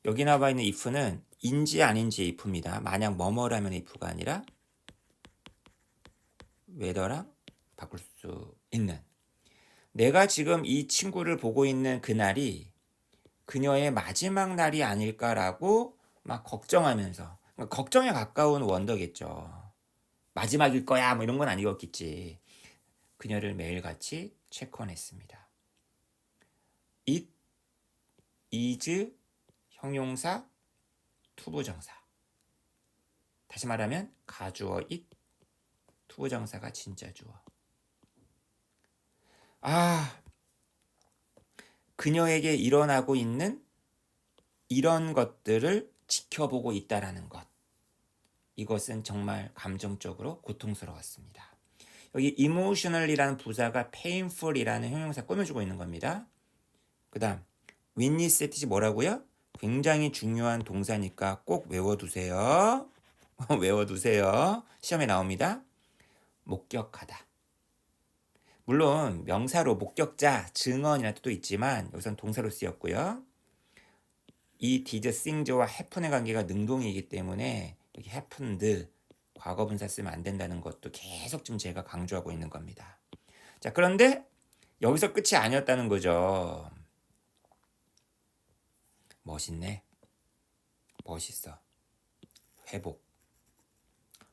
여기 나와 있는 if는 인지 아닌지 if입니다. 만약 뭐뭐라면 if가 아니라 whether랑 바꿀 수 있는. 내가 지금 이 친구를 보고 있는 그날이 그녀의 마지막 날이 아닐까라고 막 걱정하면서 그러니까 걱정에 가까운 원더겠죠. 마지막일 거야 뭐 이런 건 아니었겠지. 그녀를 매일같이 체크원했습니다. It is 형용사 투부정사. 다시 말하면 가주어 it 투부정사가 진짜 주어. 그녀에게 일어나고 있는 이런 것들을 지켜보고 있다라는 것. 이것은 정말 감정적으로 고통스러웠습니다. 여기 emotional이라는 부사가 painful이라는 형용사 꾸며주고 있는 겁니다. 그 다음 witness 뭐라고요? 굉장히 중요한 동사니까 꼭 외워두세요. 외워두세요. 시험에 나옵니다. 목격하다. 물론 명사로 목격자, 증언이라는 뜻도 있지만 여기선 동사로 쓰였고요. 이 did, sing와 happen의 관계가 능동이기 때문에 여기 happened 과거분사 쓰면 안 된다는 것도 계속 좀 제가 강조하고 있는 겁니다. 자, 그런데 여기서 끝이 아니었다는 거죠. 멋있네. 멋있어. 회복.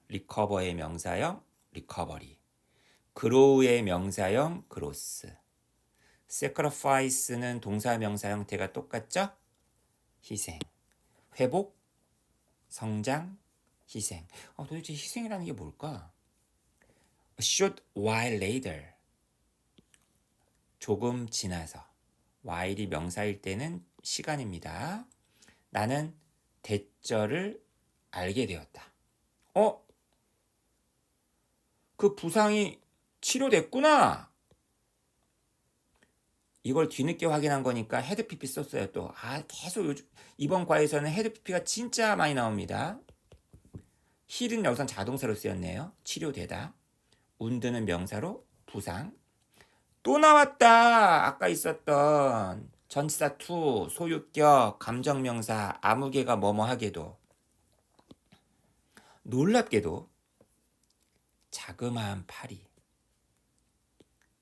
리커버의 명사형 리커버리. grow의 명사형 growth. sacrifice는 동사 명사 형태가 똑같죠? 희생. 회복, 성장, 희생. 도대체 희생이라는 게 뭘까? A short while later. 조금 지나서. while이 명사일 때는 시간입니다. 나는 대절을 알게 되었다. 그 부상이 치료됐구나. 이걸 뒤늦게 확인한 거니까 헤드피피 썼어요. 또 계속 요즘 이번 과에서는 헤드피피가 진짜 많이 나옵니다. 힐은 여기선 자동사로 쓰였네요. 치료되다. 운드는 명사로 부상. 또 나왔다. 아까 있었던 전치사 to, 소유격, 감정명사, 아무개가 뭐뭐하게도. 놀랍게도 자그마한 팔이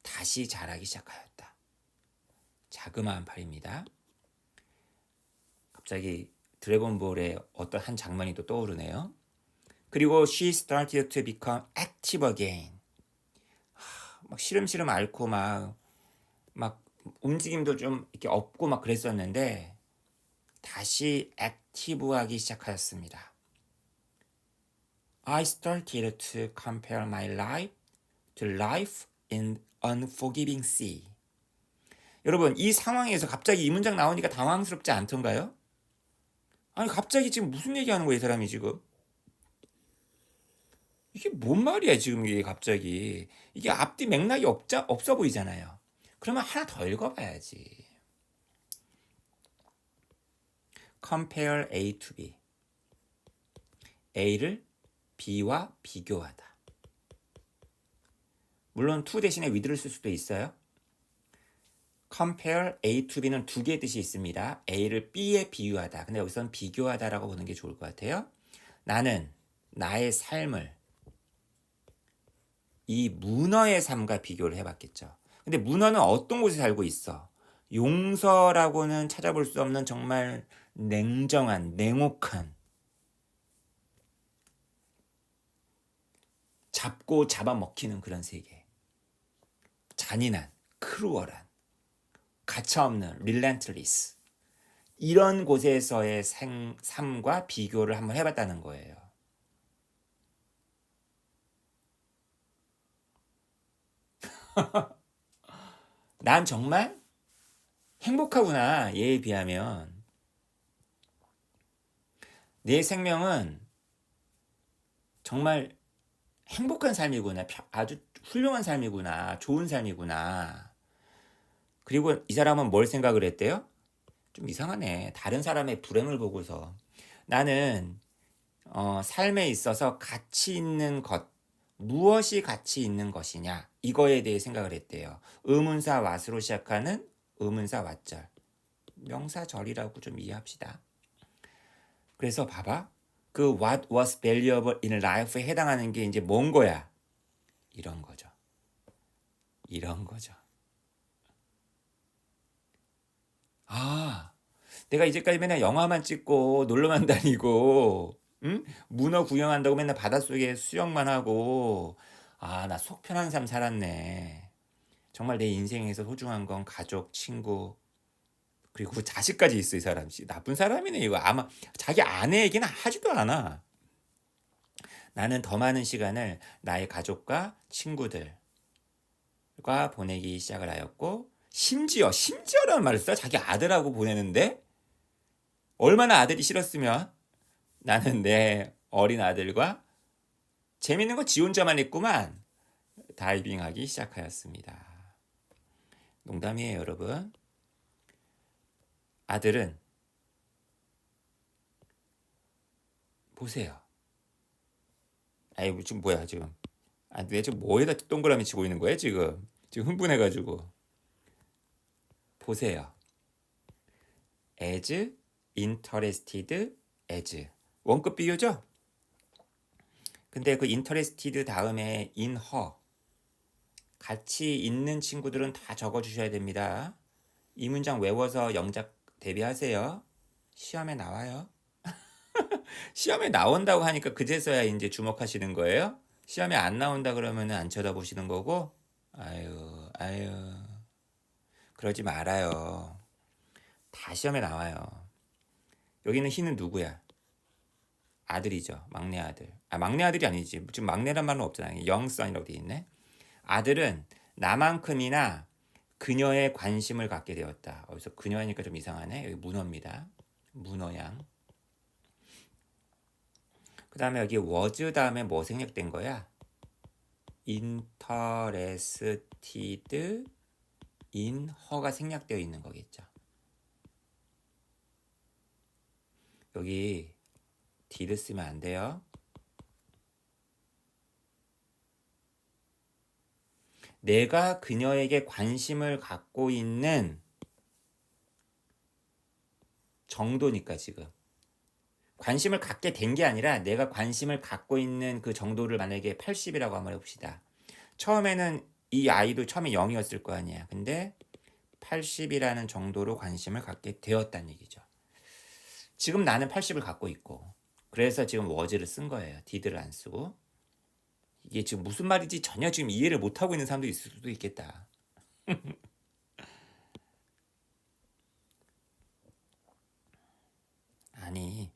다시 자라기 시작하였다. 자그마한 팔입니다. 갑자기 드래곤볼의 어떤 한 장면이 또 떠오르네요. 그리고 she started to become active again. 막 시름시름 앓고 막 움직임도 좀 이렇게 없고 막 그랬었는데 다시 액티브하기 시작하였습니다. I started to compare my life to life in unforgiving sea. 여러분, 이 상황에서 갑자기 이 문장 나오니까 당황스럽지 않던가요? 아니, 갑자기 지금 무슨 얘기하는 거예요, 이 사람이 지금? 이게 뭔 말이야, 지금 이게 갑자기. 이게 앞뒤 맥락이 없어 보이잖아요. 그러면 하나 더 읽어봐야지. Compare A to B. A를 B와 비교하다. 물론 to 대신에 with를 쓸 수도 있어요. Compare A to B는 두 개의 뜻이 있습니다. A를 B에 비유하다. 근데 여기서는 비교하다라고 보는 게 좋을 것 같아요. 나는 나의 삶을 이 문어의 삶과 비교를 해봤겠죠. 근데 문어는 어떤 곳에 살고 있어? 용서라고는 찾아볼 수 없는 정말 냉정한, 냉혹한, 잡고 잡아먹히는 그런 세계. 잔인한, 크루얼한, 가차없는, relentless. 이런 곳에서의 삶과 비교를 한번 해봤다는 거예요. 난 정말 행복하구나. 얘에 비하면. 내 생명은 정말 행복한 삶이구나. 아주 훌륭한 삶이구나. 좋은 삶이구나. 그리고 이 사람은 뭘 생각을 했대요? 좀 이상하네. 다른 사람의 불행을 보고서 나는 삶에 있어서 가치 있는 것, 무엇이 가치 있는 것이냐, 이거에 대해 생각을 했대요. 의문사 what으로 시작하는 의문사 what절. 명사절이라고 좀 이해합시다. 그래서 봐봐. 그 what was valuable in life에 해당하는 게 이제 뭔 거야? 이런 거죠. 이런 거죠. 내가 이제까지 맨날 영화만 찍고 놀러만 다니고 문어 구경한다고 맨날 바닷속에 수영만 하고 나 속 편한 삶 살았네. 정말 내 인생에서 소중한 건 가족, 친구, 그리고 자식까지 있어. 이 사람 나쁜 사람이네. 이거 아마 자기 아내에게는 하지도 않아. 나는 더 많은 시간을 나의 가족과 친구들과 보내기 시작을 하였고, 심지어라는 말을 써. 자기 아들하고 보내는데 얼마나 아들이 싫었으면 나는 내 어린 아들과 재밌는 거 지 혼자만 했구만. 다이빙하기 시작하였습니다. 농담이에요, 여러분. 아들은 보세요. 아이 지금 뭐야 지금? 아, 왜 지금 뭐에다 동그라미 치고 있는 거야 지금? 지금 흥분해가지고. 보세요. as interested as 원급 비교죠? 근데 그 interested 다음에 in her 같이 있는 친구들은 다 적어주셔야 됩니다. 이 문장 외워서 영작 대비하세요. 시험에 나와요. 시험에 나온다고 하니까 그제서야 이제 주목하시는 거예요? 시험에 안 나온다 그러면 안 쳐다보시는 거고? 아유. 그러지 말아요. 다 시험에 나와요. 여기는 희는 누구야? 아들이죠. 막내 아들. 아, 막내 아들이 아니지. 지금 막내란 말은 없잖아요. 영선이라고 돼 있네. 아들은 나만큼이나 그녀의 관심을 갖게 되었다. 여기서 그녀니까 좀 이상하네. 여기 문어입니다. 문어양. 그 다음에 여기 was 다음에 뭐 생략된 거야? interested in her가 생략되어 있는 거겠죠. 여기 did 쓰면 안 돼요. 내가 그녀에게 관심을 갖고 있는 정도니까 지금. 관심을 갖게 된 게 아니라 내가 관심을 갖고 있는 그 정도를 만약에 80이라고 한번 해봅시다. 처음에는 이 아이도 처음에 0이었을 거 아니야. 근데 80이라는 정도로 관심을 갖게 되었다는 얘기죠. 지금 나는 80을 갖고 있고 그래서 지금 was를 쓴 거예요. did를 안 쓰고. 이게 지금 무슨 말인지 전혀 지금 이해를 못하고 있는 사람도 있을 수도 있겠다. 아니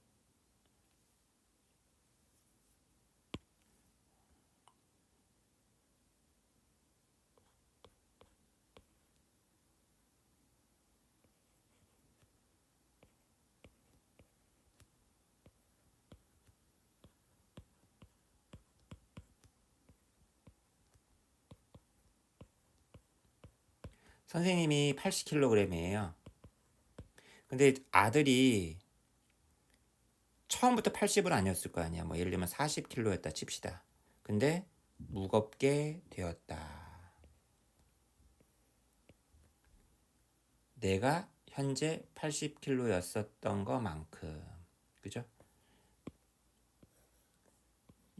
선생님이 80kg이에요. 근데 아들이 처음부터 80은 아니었을 거 아니야. 뭐 예를 들면 40kg였다 칩시다. 근데 무겁게 되었다. 내가 현재 80kg였었던 것만큼. 그죠?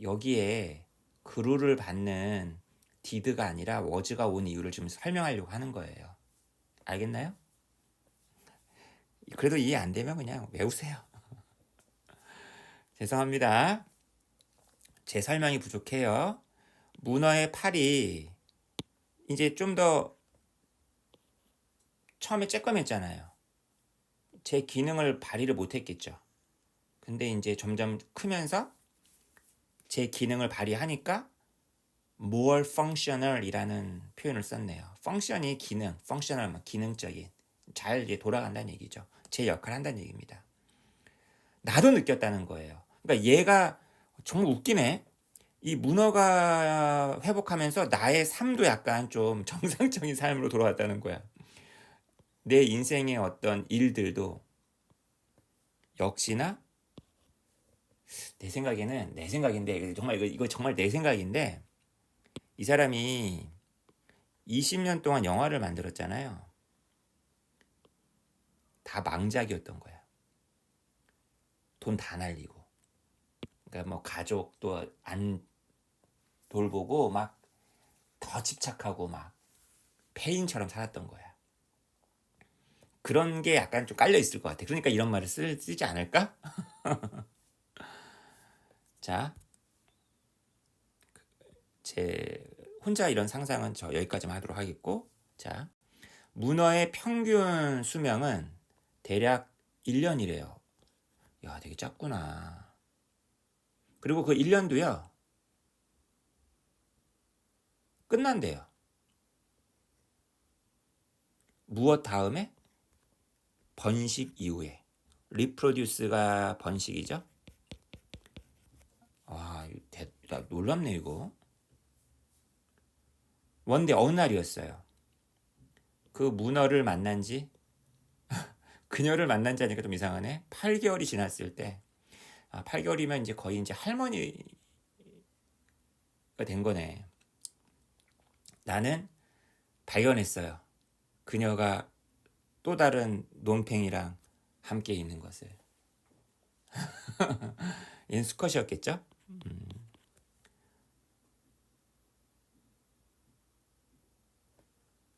여기에 그루를 받는 did가 아니라 was가 온 이유를 좀 설명하려고 하는 거예요. 알겠나요? 그래도 이해 안 되면 그냥 외우세요. 죄송합니다. 제 설명이 부족해요. 문어의 팔이 이제 좀 더 처음에 쬐끔했잖아요. 제 기능을 발휘를 못했겠죠. 근데 이제 점점 크면서 제 기능을 발휘하니까 more functional 이라는 표현을 썼네요. function이 기능, functional 기능적인 잘 이제 돌아간다는 얘기죠. 제 역할을 한다는 얘기입니다. 나도 느꼈다는 거예요. 그러니까 얘가 정말 웃기네. 이 문어가 회복하면서 나의 삶도 약간 좀 정상적인 삶으로 돌아왔다는 거야. 내 인생의 어떤 일들도 역시나 내 생각인데 정말 이거 정말 내 생각인데 이 사람이 20년 동안 영화를 만들었잖아요. 다 망작이었던 거야. 돈 다 날리고. 그러니까 뭐 가족도 안 돌보고 막 더 집착하고 막 폐인처럼 살았던 거야. 그런 게 약간 좀 깔려 있을 것 같아. 그러니까 이런 말을 쓰지 않을까? 자, 제 혼자 이런 상상은 저 여기까지만 하도록 하겠고, 자, 문어의 평균 수명은 대략 1년이래요. 야, 되게 작구나. 그리고 그 1년도요, 끝난대요. 무엇 다음에? 번식 이후에. 리프로듀스가 번식이죠. 와, 놀랍네 이거. 원데 어느 날이었어요. 그 문어를 만난 지 그녀를 만난 지 하니까 좀 이상하네. 8개월이 지났을 때 8개월이면 이제 거의 이제 할머니가 된 거네. 나는 발견했어요. 그녀가 또 다른 논팽이랑 함께 있는 것을. 얘는 수컷이었겠죠?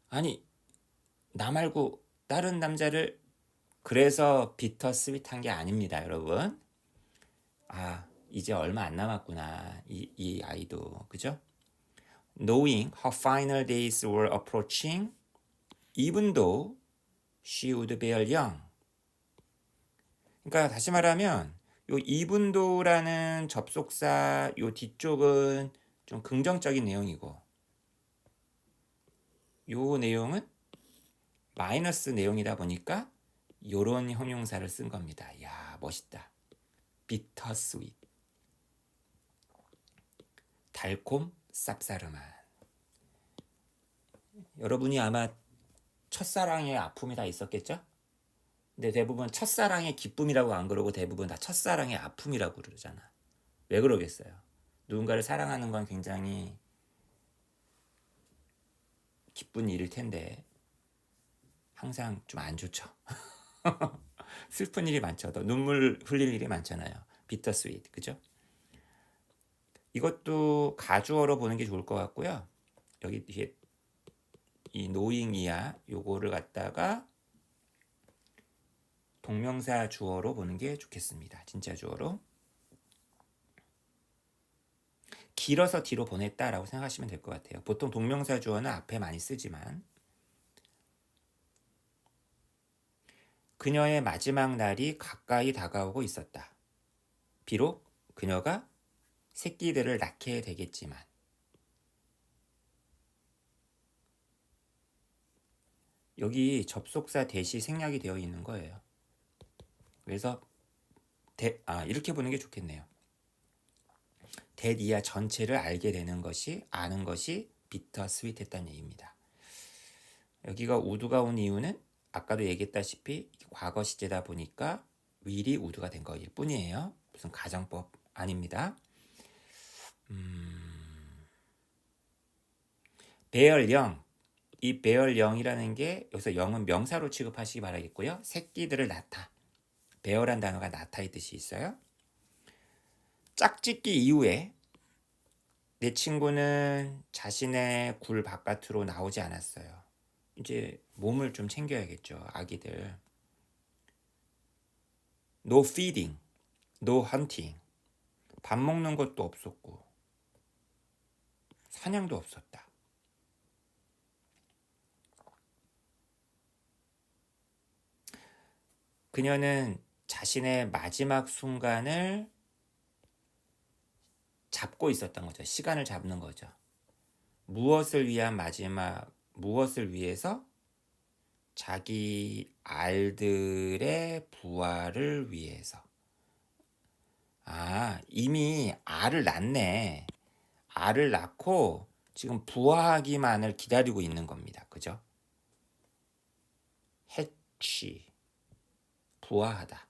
아니, 나 말고 다른 남자를 그래서 비터 스윗한 게 아닙니다, 여러분. 이제 얼마 안 남았구나. 이 아이도. 그죠? Knowing her final days were approaching, even though she would bear young. 그러니까 다시 말하면 요 even though라는 접속사 요 뒤쪽은 좀 긍정적인 내용이고 요 내용은 마이너스 내용이다 보니까 요런 형용사를 쓴 겁니다. 야, 멋있다. bitter sweet. 달콤 쌉싸름한. 여러분이 아마 첫사랑의 아픔이 다 있었겠죠? 근데 대부분 첫사랑의 기쁨이라고 안 그러고 대부분 다 첫사랑의 아픔이라고 그러잖아. 왜 그러겠어요? 누군가를 사랑하는 건 굉장히 기쁜 일일 텐데 항상 좀 안 좋죠. 슬픈 일이 많죠. 더 눈물 흘릴 일이 많잖아요. 비터 스윗, 그죠? 이것도 가주어로 보는 게 좋을 것 같고요. 여기 뒤에 이 knowing이야 요거를 갖다가 동명사 주어로 보는 게 좋겠습니다. 진짜 주어로. 길어서 뒤로 보냈다라고 생각하시면 될 것 같아요. 보통 동명사 주어는 앞에 많이 쓰지만 그녀의 마지막 날이 가까이 다가오고 있었다. 비록 그녀가 새끼들을 낳게 되겠지만 여기 접속사 대시 생략이 되어 있는 거예요. 그래서 이렇게 보는 게 좋겠네요. 대이야 전체를 알게 되는 것이 아는 것이 비터 스윗했다는 얘기입니다. 여기가 우드가 온 이유는 아까도 얘기했다시피 과거 시제다 보니까 will이 우드가 된 거일 뿐이에요. 무슨 가정법 아닙니다. bear young. 이 bear young이라는 게 여기서 young은 명사로 취급하시기 바라겠고요. 새끼들을 낳다. bear란 단어가 낳다의 뜻이 있어요. 짝짓기 이후에 내 친구는 자신의 굴 바깥으로 나오지 않았어요. 이제 몸을 좀 챙겨야겠죠. 아기들. No feeding, no hunting. 밥 먹는 것도 없었고 사냥도 없었다. 그녀는 자신의 마지막 순간을 잡고 있었던 거죠. 시간을 잡는 거죠. 무엇을 위한 마지막, 무엇을 위해서? 자기 알들의 부활을 위해서. 이미 알을 낳네. 알을 낳고 지금 부화하기만을 기다리고 있는 겁니다. 그죠? 해치, 부화하다.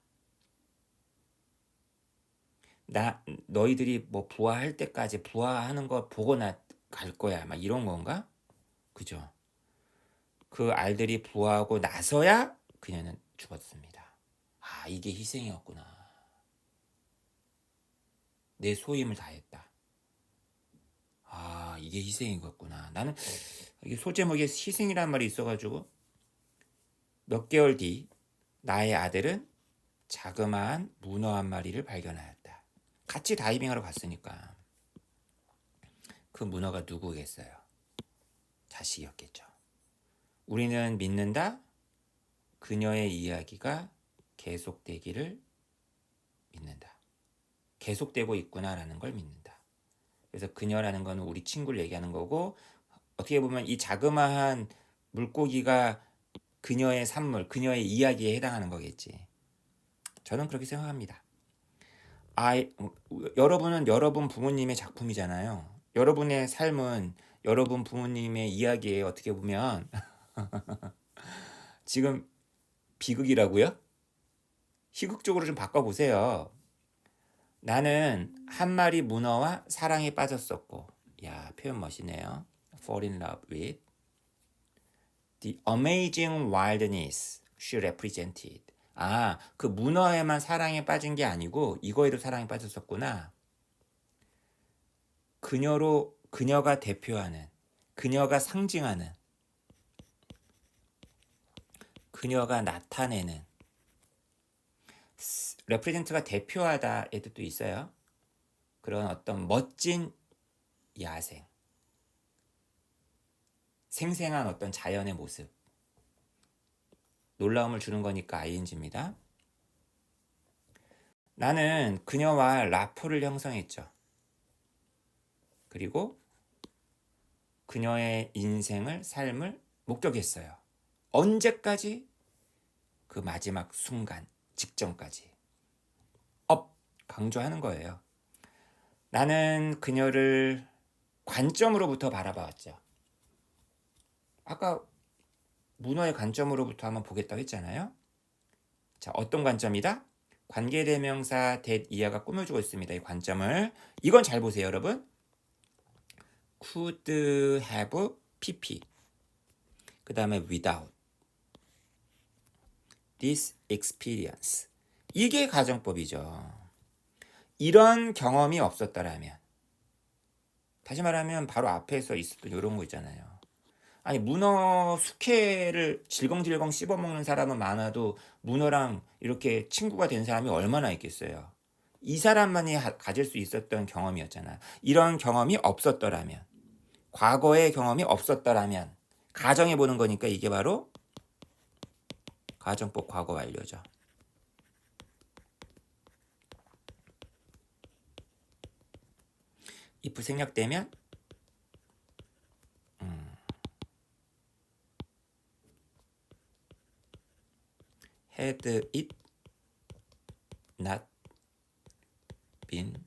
너희들이 뭐 부화할 때까지 부화하는 거 보고 나 갈 거야. 막 이런 건가? 그죠? 그 알들이 부화하고 나서야 그녀는 죽었습니다. 이게 희생이었구나. 내 소임을 다했다. 이게 희생이었구나. 나는 이게 소제목에 희생이라는 말이 있어가지고 몇 개월 뒤 나의 아들은 자그마한 문어 한 마리를 발견하였다. 같이 다이빙하러 갔으니까 그 문어가 누구겠어요? 자식이었겠죠. 우리는 믿는다. 그녀의 이야기가 계속되기를 믿는다. 계속되고 있구나라는 걸 믿는다. 그래서 그녀라는 거는 우리 친구를 얘기하는 거고 어떻게 보면 이 자그마한 물고기가 그녀의 산물, 그녀의 이야기에 해당하는 거겠지. 저는 그렇게 생각합니다. 여러분은 여러분 부모님의 작품이잖아요. 여러분의 삶은 여러분 부모님의 이야기에 어떻게 보면 지금 비극이라고요? 희극적으로 좀 바꿔보세요. 나는 한 마리 문어와 사랑에 빠졌었고, 야, 표현 멋있네요. Fall in love with the amazing wildness she represented. 아, 그 문어에만 사랑에 빠진 게 아니고 이거에도 사랑에 빠졌었구나. 그녀가 대표하는, 그녀가 상징하는, 그녀가 나타내는, represent가 대표하다의 뜻도 있어요. 그런 어떤 멋진 야생, 생생한 어떤 자연의 모습, 놀라움을 주는 거니까 ing입니다. 나는 그녀와 라포를 형성했죠. 그리고 그녀의 인생을, 삶을 목격했어요. 언제까지? 그 마지막 순간 직전까지. 강조하는 거예요. 나는 그녀를 관점으로부터 바라봐왔죠. 아까 문어의 관점으로부터 한번 보겠다고 했잖아요. 자, 어떤 관점이다? 관계대명사 that 이하가 꾸며주고 있습니다. 이 관점을. 이건 잘 보세요, 여러분. could have pp. 그 다음에 without this experience. 이게 가정법이죠. 이런 경험이 없었더라면, 다시 말하면 바로 앞에서 있었던 이런 거 있잖아요. 아니, 문어 숙회를 질겅질겅 씹어먹는 사람은 많아도 문어랑 이렇게 친구가 된 사람이 얼마나 있겠어요. 이 사람만이 가질 수 있었던 경험이었잖아. 이런 경험이 없었더라면, 과거의 경험이 없었더라면, 가정해보는 거니까 이게 바로 가정법 과거 완료죠. if 생략되면 had it not been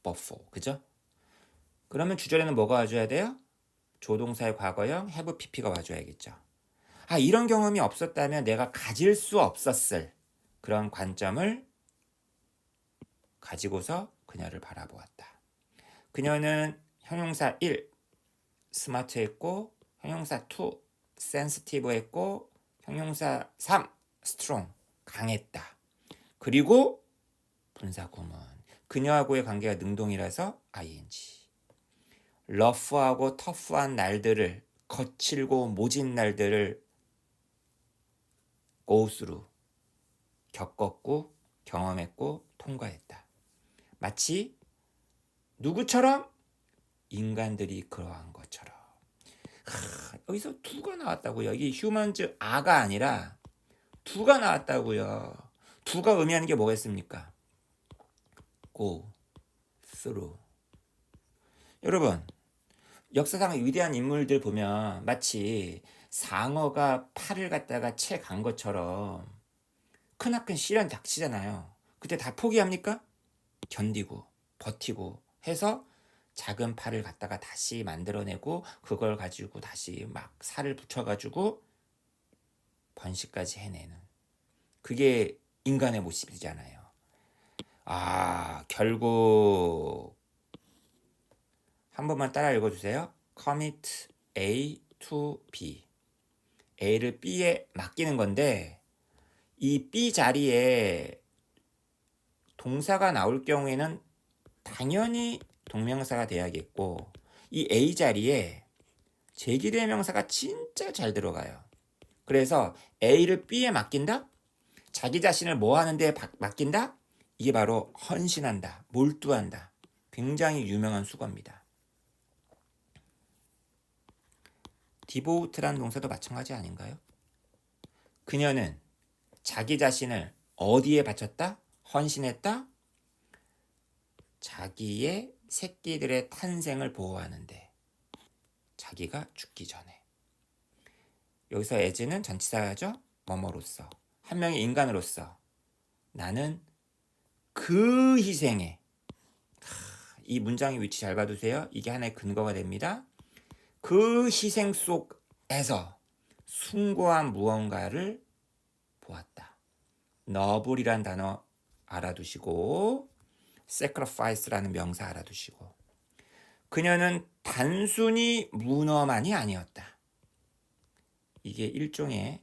before. 그죠? 그러면 주절에는 뭐가 와줘야 돼요? 조동사의 과거형 have pp가 와줘야겠죠. 아, 이런 경험이 없었다면 내가 가질 수 없었을 그런 관점을 가지고서 그녀를 바라보았다. 그녀는 형용사 1 스마트했고, 형용사 2 센시티브했고, 형용사 3 strong 강했다. 그리고 분사 구문 그녀하고의 관계가 능동이라서 ing. 러프하고 터프한 날들을, 거칠고 모진 날들을 go through 겪었고 경험했고 통과했다. 마치 누구처럼? 인간들이 그러한 것처럼. 여기서 두가 나왔다고요. 여기 humans are가 아니라 두가 나왔다고요. 두가 의미하는 게 뭐겠습니까? go through. 여러분, 역사상 위대한 인물들 보면 마치 상어가 팔을 갖다가 채 간 것처럼 크나큰 시련이 닥치잖아요. 그때 다 포기합니까? 견디고 버티고 해서 작은 팔을 갖다가 다시 만들어내고 그걸 가지고 다시 막 살을 붙여가지고 번식까지 해내는, 그게 인간의 모습이잖아요. 아, 결국 한 번만 따라 읽어주세요. commit A to B. A를 B에 맡기는 건데, 이 B 자리에 동사가 나올 경우에는 당연히 동명사가 돼야겠고, 이 A 자리에 제기대명사가 진짜 잘 들어가요. 그래서 A를 B에 맡긴다? 자기 자신을 뭐 하는데 맡긴다? 이게 바로 헌신한다, 몰두한다. 굉장히 유명한 수거입니다. 디보우트라는 동사도 마찬가지 아닌가요? 그녀는 자기 자신을 어디에 바쳤다? 헌신했다? 자기의 새끼들의 탄생을 보호하는데, 자기가 죽기 전에. 여기서 as는 전치사죠. 뭐뭐로서, 한 명의 인간으로서 나는 그 희생에, 이 문장의 위치 잘 봐두세요. 이게 하나의 근거가 됩니다. 그 희생 속에서 숭고한 무언가를 보았다. noble이란 단어 알아두시고 sacrifice라는 명사 알아두시고 그녀는 단순히 문어만이 아니었다. 이게 일종의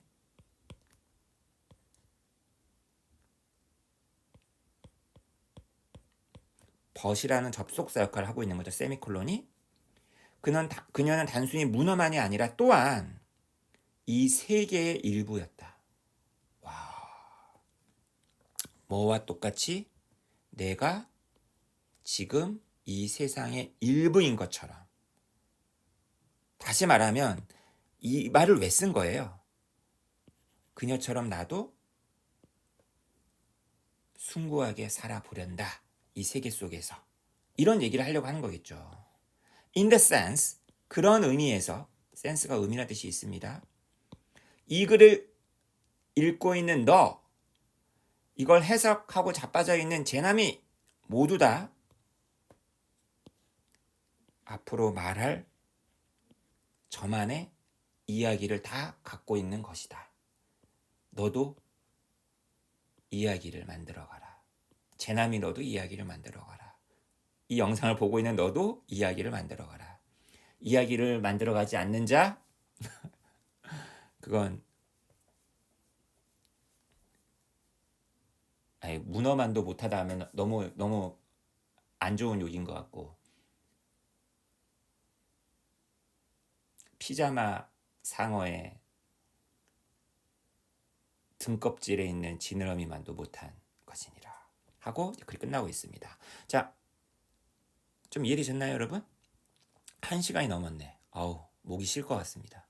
벗이라는 접속사 역할을 하고 있는 거죠. 세미콜론이. 그녀는 단순히 문어만이 아니라 또한 이 세계의 일부였다. 와, 뭐와 똑같이 내가 지금 이 세상의 일부인 것처럼. 다시 말하면 이 말을 왜 쓴 거예요? 그녀처럼 나도 숭고하게 살아보련다. 이 세계 속에서. 이런 얘기를 하려고 하는 거겠죠. In the sense, 그런 의미에서, 센스가 의미라는 뜻이 있습니다. 이 글을 읽고 있는 너, 이걸 해석하고 자빠져 있는 제남이 모두 다 앞으로 말할 저만의 이야기를 다 갖고 있는 것이다. 너도 이야기를 만들어가라. 제남이 너도 이야기를 만들어가라. 이 영상을 보고 있는 너도 이야기를 만들어가라. 이야기를 만들어가지 않는 자, 그건 문어만도 못하다 하면 너무 안 좋은 욕인 것 같고 피자마 상어의 등껍질에 있는 지느러미만도 못한 것이니라 하고 글이 끝나고 있습니다. 자, 좀 이해되셨나요 여러분? 1시간이 넘었네. 목이 쉴 것 같습니다.